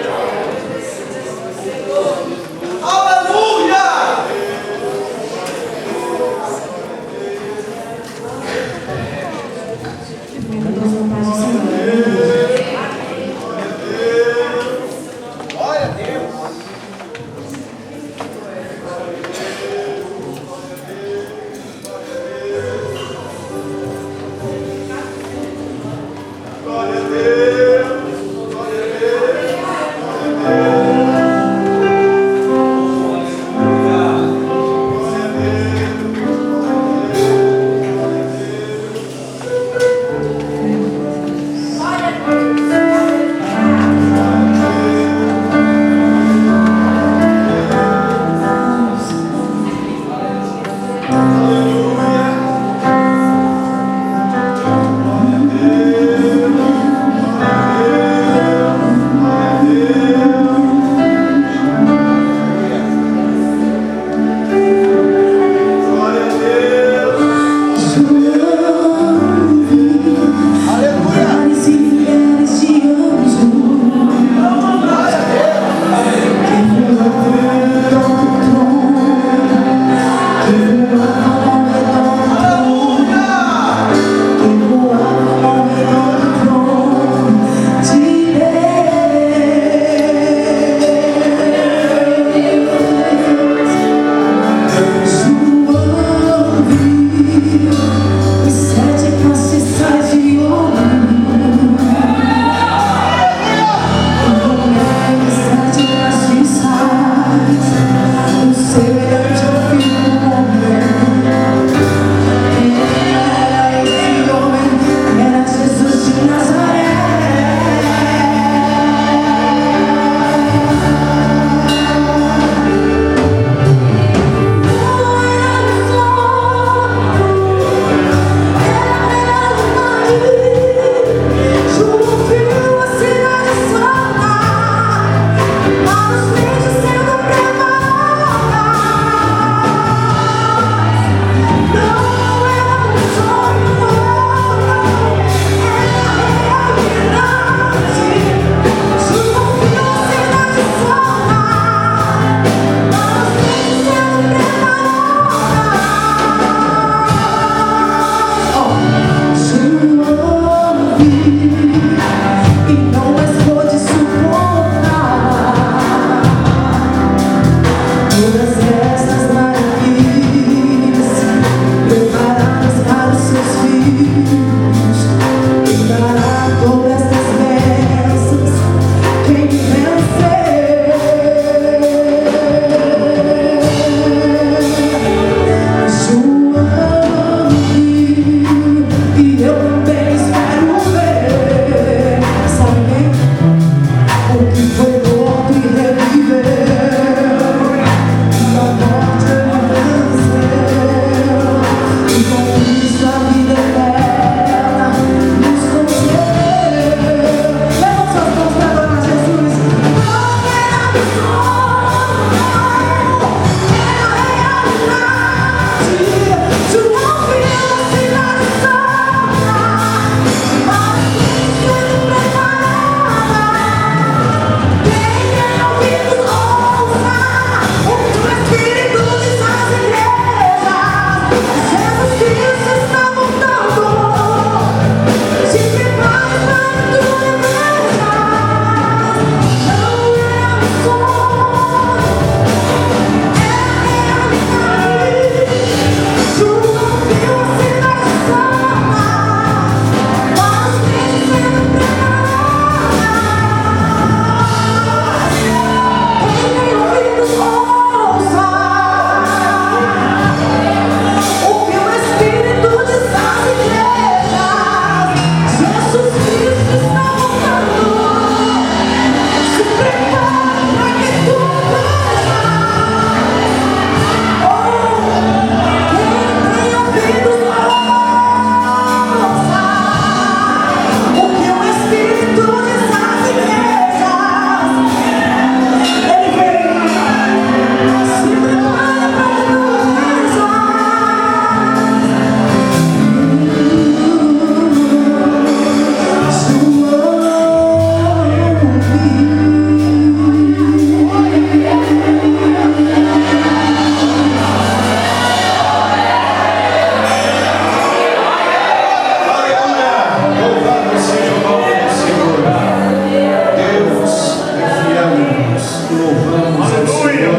louvamos ao Senhor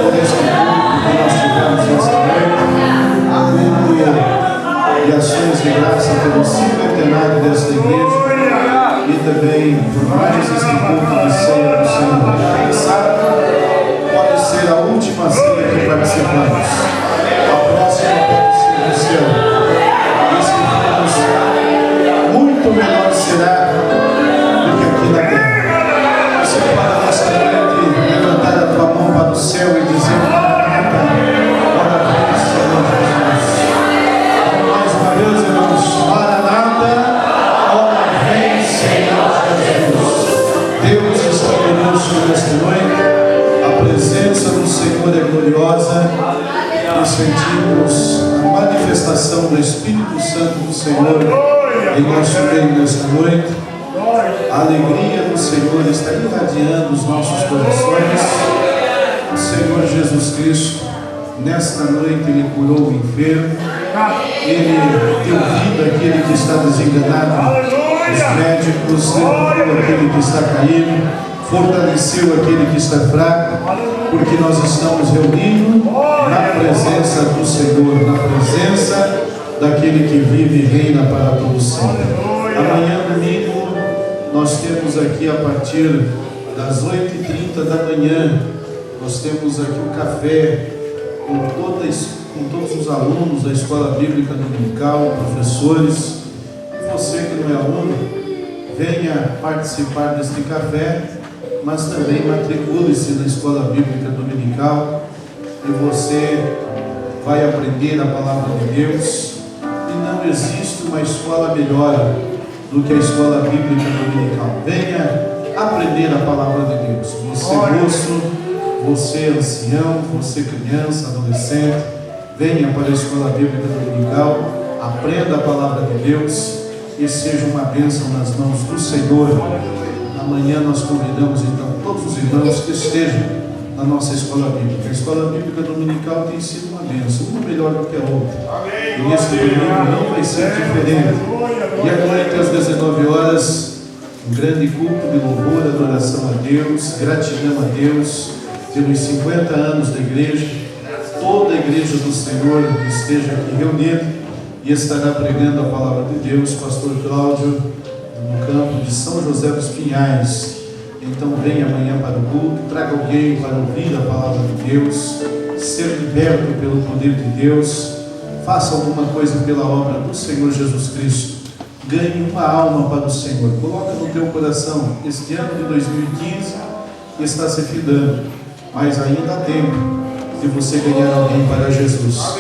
por este culto que nós tivemos esta noite. Aleluia. E ações de graça pelo cinquentenário desta igreja e também por mais este culto de ceia do Senhor. Quem sabe pode ser a última ceia que participamos. A próxima pode ser no céu. Muito melhor será do que aqui na terra. Você pode nesta noite levantar a tua mão para o céu e dizer: parabéns, Senhor Jesus. Mais uma vez, irmãos, Maranata, ora vem, Senhor Jesus. Deus está conosco nesta noite. A presença do Senhor é gloriosa. E sentimos a manifestação do Espírito Santo do Senhor em nosso meio nesta noite. A alegria do Senhor está irradiando os nossos corações. O Senhor Jesus Cristo, nesta noite, Ele curou o enfermo. Ele deu vida àquele que está desenganado. Os médicos levantou aquele que está caído. Fortaleceu aquele que está fraco. Porque nós estamos reunidos na presença do Senhor, na presença daquele que vive e reina para todo sempre. Amanhã, domingo, nós temos aqui a partir das 8h30 da manhã, nós temos aqui o café com todos os alunos da Escola Bíblica Dominical, professores. E você que não é aluno, venha participar deste café, mas também matricule-se na Escola Bíblica Dominical e você vai aprender a Palavra de Deus. E não existe uma escola melhor do que a Escola Bíblica Dominical. Venha aprender a Palavra de Deus. Você moço, você ancião, você criança, adolescente, venha para a Escola Bíblica Dominical, aprenda a Palavra de Deus e seja uma bênção nas mãos do Senhor. Amanhã nós convidamos então todos os irmãos que estejam na nossa escola bíblica. A escola bíblica dominical tem sido uma bênção, uma melhor do que a outra. E este domingo não vai ser diferente. E à noite, às 19 horas, um grande culto de louvor, adoração a Deus, gratidão a Deus pelos 50 anos da igreja. Toda a igreja do Senhor que esteja aqui reunida e estará pregando a palavra de Deus, pastor Cláudio, no campo de São José dos Pinhais. Então venha amanhã para o culto, traga alguém para ouvir a palavra de Deus, ser liberto pelo poder de Deus, faça alguma coisa pela obra do Senhor Jesus Cristo, ganhe uma alma para o Senhor. Coloca no teu coração, este ano de 2015 está se findando, mas ainda há tempo de você ganhar alguém para Jesus.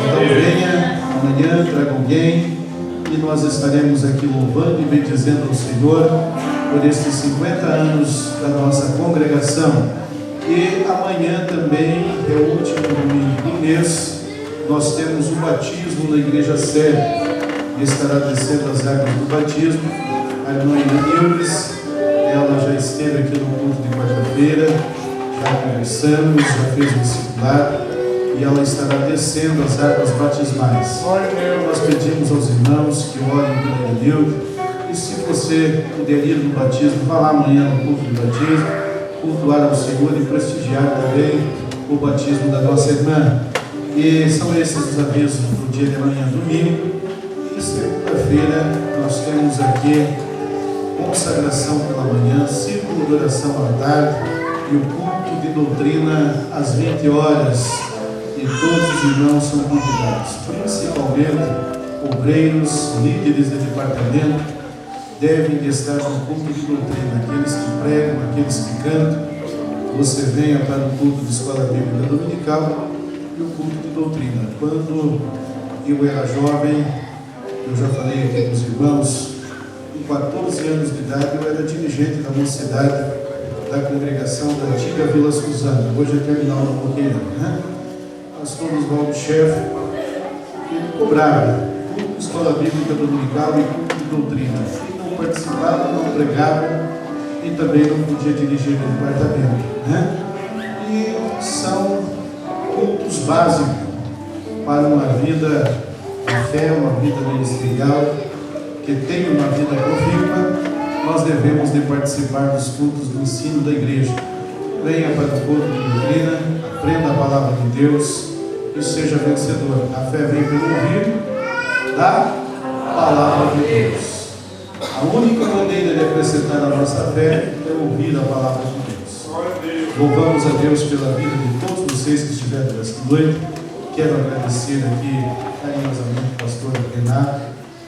Então venha amanhã, traga alguém, e nós estaremos aqui louvando e bendizendo ao Senhor por estes 50 anos da nossa congregação. E amanhã também é o último domingo do mês, nós temos o batismo na igreja sede. Estará descendo as águas do batismo a irmã Nilves. Ela já esteve aqui no culto de quarta-feira, já conversamos, já fez o discipulado, e ela estará descendo as águas batismais. Nós pedimos aos irmãos que orem pela Nilves, e se você puder ir no batismo, vá lá amanhã no culto de batismo, cultuar ao Senhor e prestigiar também o batismo da nossa irmã. E são esses os avisos do dia de amanhã, domingo. E segunda-feira nós temos aqui consagração pela manhã, círculo de oração à tarde e o culto de doutrina às 20 horas. E todos os irmãos são convidados, principalmente obreiros, líderes de departamento, devem estar no culto de doutrina, aqueles que pregam, aqueles que cantam. Você venha para o culto de escola bíblica dominical e o culto de doutrina. Quando eu era jovem, eu já falei aqui com os irmãos, com 14 anos de idade eu era dirigente da mocidade da congregação da antiga Vila Suzana, hoje é terminal do Moqueirão, né? Pastor Oswaldo Chefe, ele cobrava culto de escola bíblica dominical e culto de doutrina. Ele não participava, não pregava e também não podia dirigir o departamento, né? E são cultos básicos para uma vida de fé, uma vida ministerial, que tem uma vida profícua nós devemos de participar dos cultos do ensino da igreja. Venha para o culto de doutrina, aprenda a palavra de Deus e seja vencedor. A fé vem pelo ouvir da palavra de Deus. A única maneira de acrescentar a nossa fé é ouvir a palavra de Deus. Louvamos a Deus pela vida de todos vocês que estiveram nesta noite. Quero agradecer aqui carinhosamente ao pastor Renato,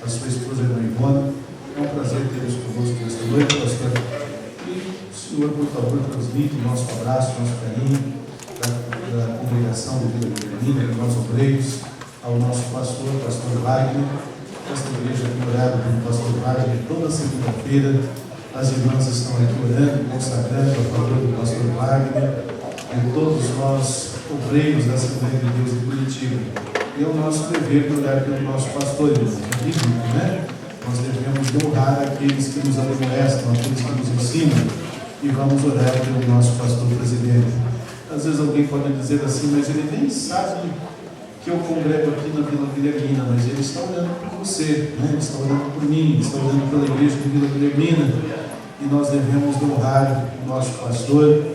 a sua esposa Ivone. É um prazer tê-los conosco nesta noite, pastor. E o senhor, por favor, transmite o nosso abraço, nosso carinho da congregação de Vila Guilhermina, dos nossos obreiros, ao nosso pastor Wagner. Esta igreja aqui orada pelo pastor Wagner toda segunda-feira. As irmãs estão aqui orando, consagrando a favor do pastor Wagner e todos nós, obreiros da Assembleia de Deus de Curitiba. E é o nosso dever de orar pelo nosso pastor, né? Nós devemos honrar aqueles que nos admoestam, aqueles que nos ensinam, e vamos orar pelo nosso pastor presidente. Às vezes alguém pode dizer assim, mas ele nem sabe que eu congrego aqui na Vila Guilhermina, mas ele está orando por você, né? Ele está orando por mim, ele está orando pela igreja de Vila Guilhermina, e nós devemos honrar o nosso pastor,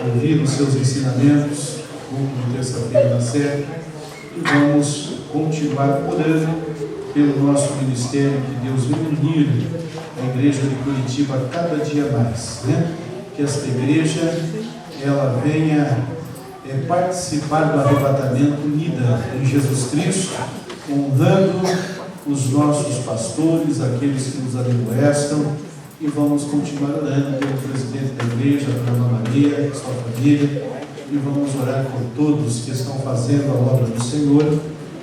ouvir os seus ensinamentos, como terça-feira na Sé, e vamos continuar orando pelo nosso ministério, que Deus venha unir a igreja de Curitiba cada dia mais, né? Que esta igreja ela venha participar do arrebatamento unida em Jesus Cristo, honrando os nossos pastores, aqueles que nos admoestam, e vamos continuar orando pelo presidente da igreja, pela Ana Maria, sua família, e vamos orar por todos que estão fazendo a obra do Senhor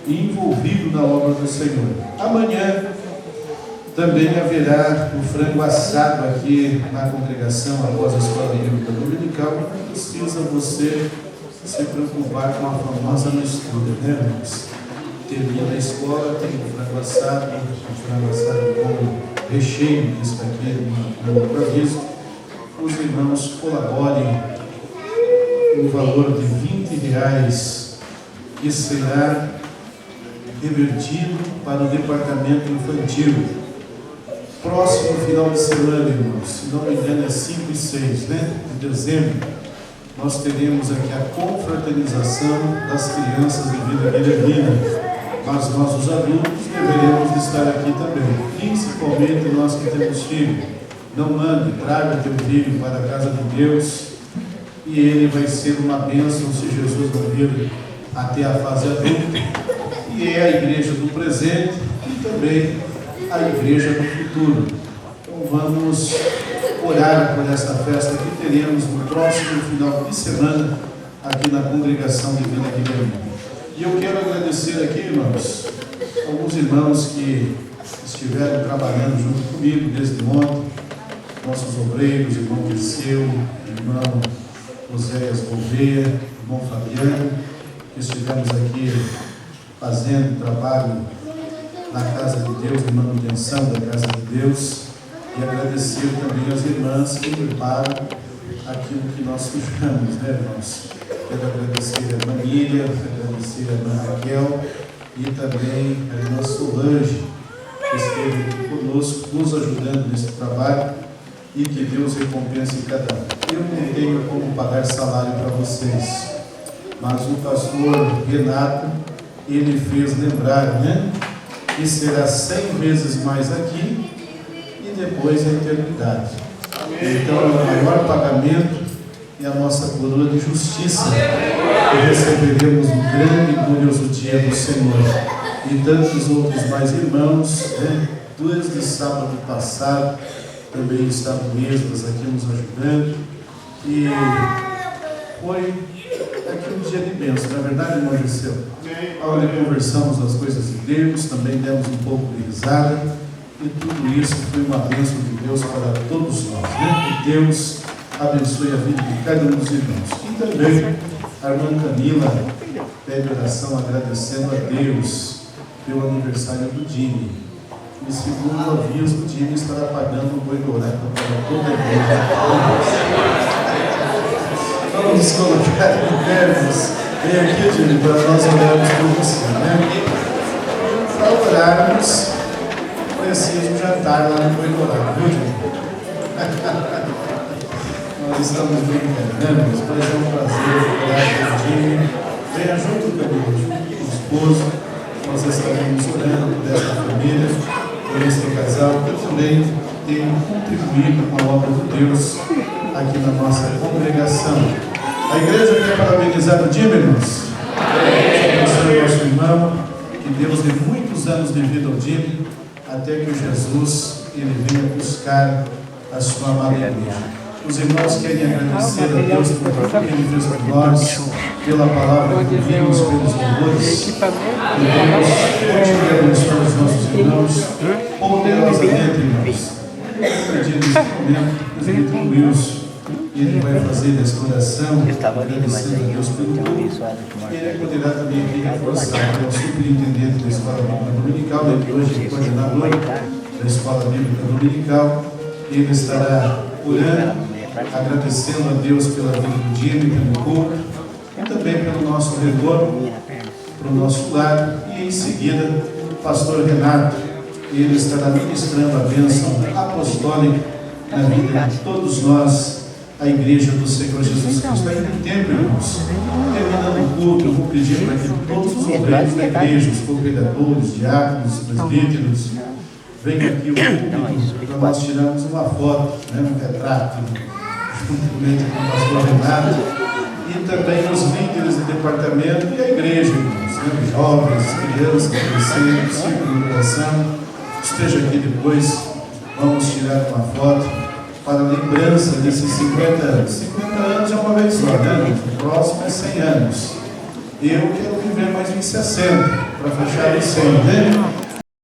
e envolvidos na obra do Senhor. Amanhã também haverá o frango assado aqui na congregação após a escola bíblica dominical. Não precisa você se preocupar com a famosa mistura, né, irmãos? Termina a escola, tem o frango assado com recheio, que está aqui no outro aviso. Os irmãos colaborem no valor de R$20, que será revertido para o departamento infantil. Próximo final de semana, irmãos, se não me engano é 5 e 6, né, de dezembro, nós teremos aqui a confraternização das crianças de Vila Guilhermina, mas nós, os adultos, deveremos estar aqui também, principalmente nós que temos filho. Não mande, traga teu filho para a casa de Deus, e ele vai ser uma bênção se Jesus não vir até a fase adulta, e é a igreja do presente e também a igreja do futuro. Então vamos orar por essa festa que teremos no próximo final de semana aqui na congregação de Vila Guilhermina. E eu quero agradecer aqui, irmãos, alguns irmãos que estiveram trabalhando junto comigo desde ontem, nossos obreiros, irmão Dirceu, irmão Oséias Gouveia, irmão Fabiano, que estivemos aqui fazendo trabalho na casa de Deus, de manutenção da casa de Deus, e agradecer também às irmãs que preparam aquilo que nós fizemos, né, irmãos? Quero agradecer a irmã Miriam, agradecer a irmã Raquel e também a irmã Solange, que esteve aqui conosco, nos ajudando nesse trabalho, e que Deus recompense cada um. Eu não tenho como pagar salário para vocês, mas o pastor Renato, ele fez lembrar, né, que será 100 vezes mais aqui e depois a eternidade. Então é o maior pagamento e a nossa coroa de justiça que receberemos no grande e glorioso dia do Senhor. E tantos outros mais irmãos, né, desde sábado passado, também estavam mesmos aqui nos ajudando, e foi aqui um dia de bênção, não é verdade, irmão Giseu? Olha, conversamos as coisas de Deus, também demos um pouco de risada, e tudo isso foi uma bênção de Deus para todos nós, né? Que Deus abençoe a vida de cada um dos irmãos. E também a irmã Camila pede oração agradecendo a Deus pelo aniversário do Dini. E segundo o aviso, o Dini estará pagando o boi dourado para toda a igreja. Vamos colocar em verbos. Vem aqui, Dini, para nós orarmos por você, né? Para orarmos, preciso jantar lá no boi dourado, viu, Dini? Nós estamos brincando, mas é um prazer orar com o time. Venha junto comigo, junto com o esposo. Nós estaremos orando por esta família, por este casal, que também tem contribuído com a obra de Deus aqui na nossa congregação. A igreja quer parabenizar o Jimmy, irmãos. Abençoe nosso irmão, que Deus dê muitos anos de vida ao Jimmy, até que Jesus ele venha buscar a sua amada igreja. Os irmãos querem agradecer a Deus por tudo que Ele fez por nós, pela palavra que ouvimos, pelos louvores. Que Deus continue abençoando os nossos irmãos, poderosamente, irmãos. Eu pedi nesse momento, o presbítero Wilson, ele vai fazer esta oração, agradecendo a Deus pelo culto. Ele poderá também aqui reforçar, que é o superintendente da Escola Bíblica Dominical, ele hoje é coordenador da Escola Bíblica Dominical. Ele estará orando, agradecendo a Deus pela vida do Jimmy, pelo culto, e também pelo nosso retorno, para o nosso lar. E em seguida, o pastor Renato, ele estará ministrando a bênção apostólica na vida de todos nós, a igreja do Senhor Jesus Cristo. Ainda em tempo, irmãos, terminando o culto, eu vou pedir para que todos os obreiros da igreja, os cooperadores, diáconos, presbíteros, venham aqui o público para nós tirarmos uma foto, um retrato, juntamente com o pastor Renato, e também os líderes do departamento e a igreja, irmãos, jovens, crianças, adolescentes, círculo de oração, esteja aqui depois, vamos tirar uma foto para a lembrança desses 50 anos. 50 anos é uma vez só, né? O próximo é 100 anos. Eu quero viver mais em 60, para fechar em 100, né?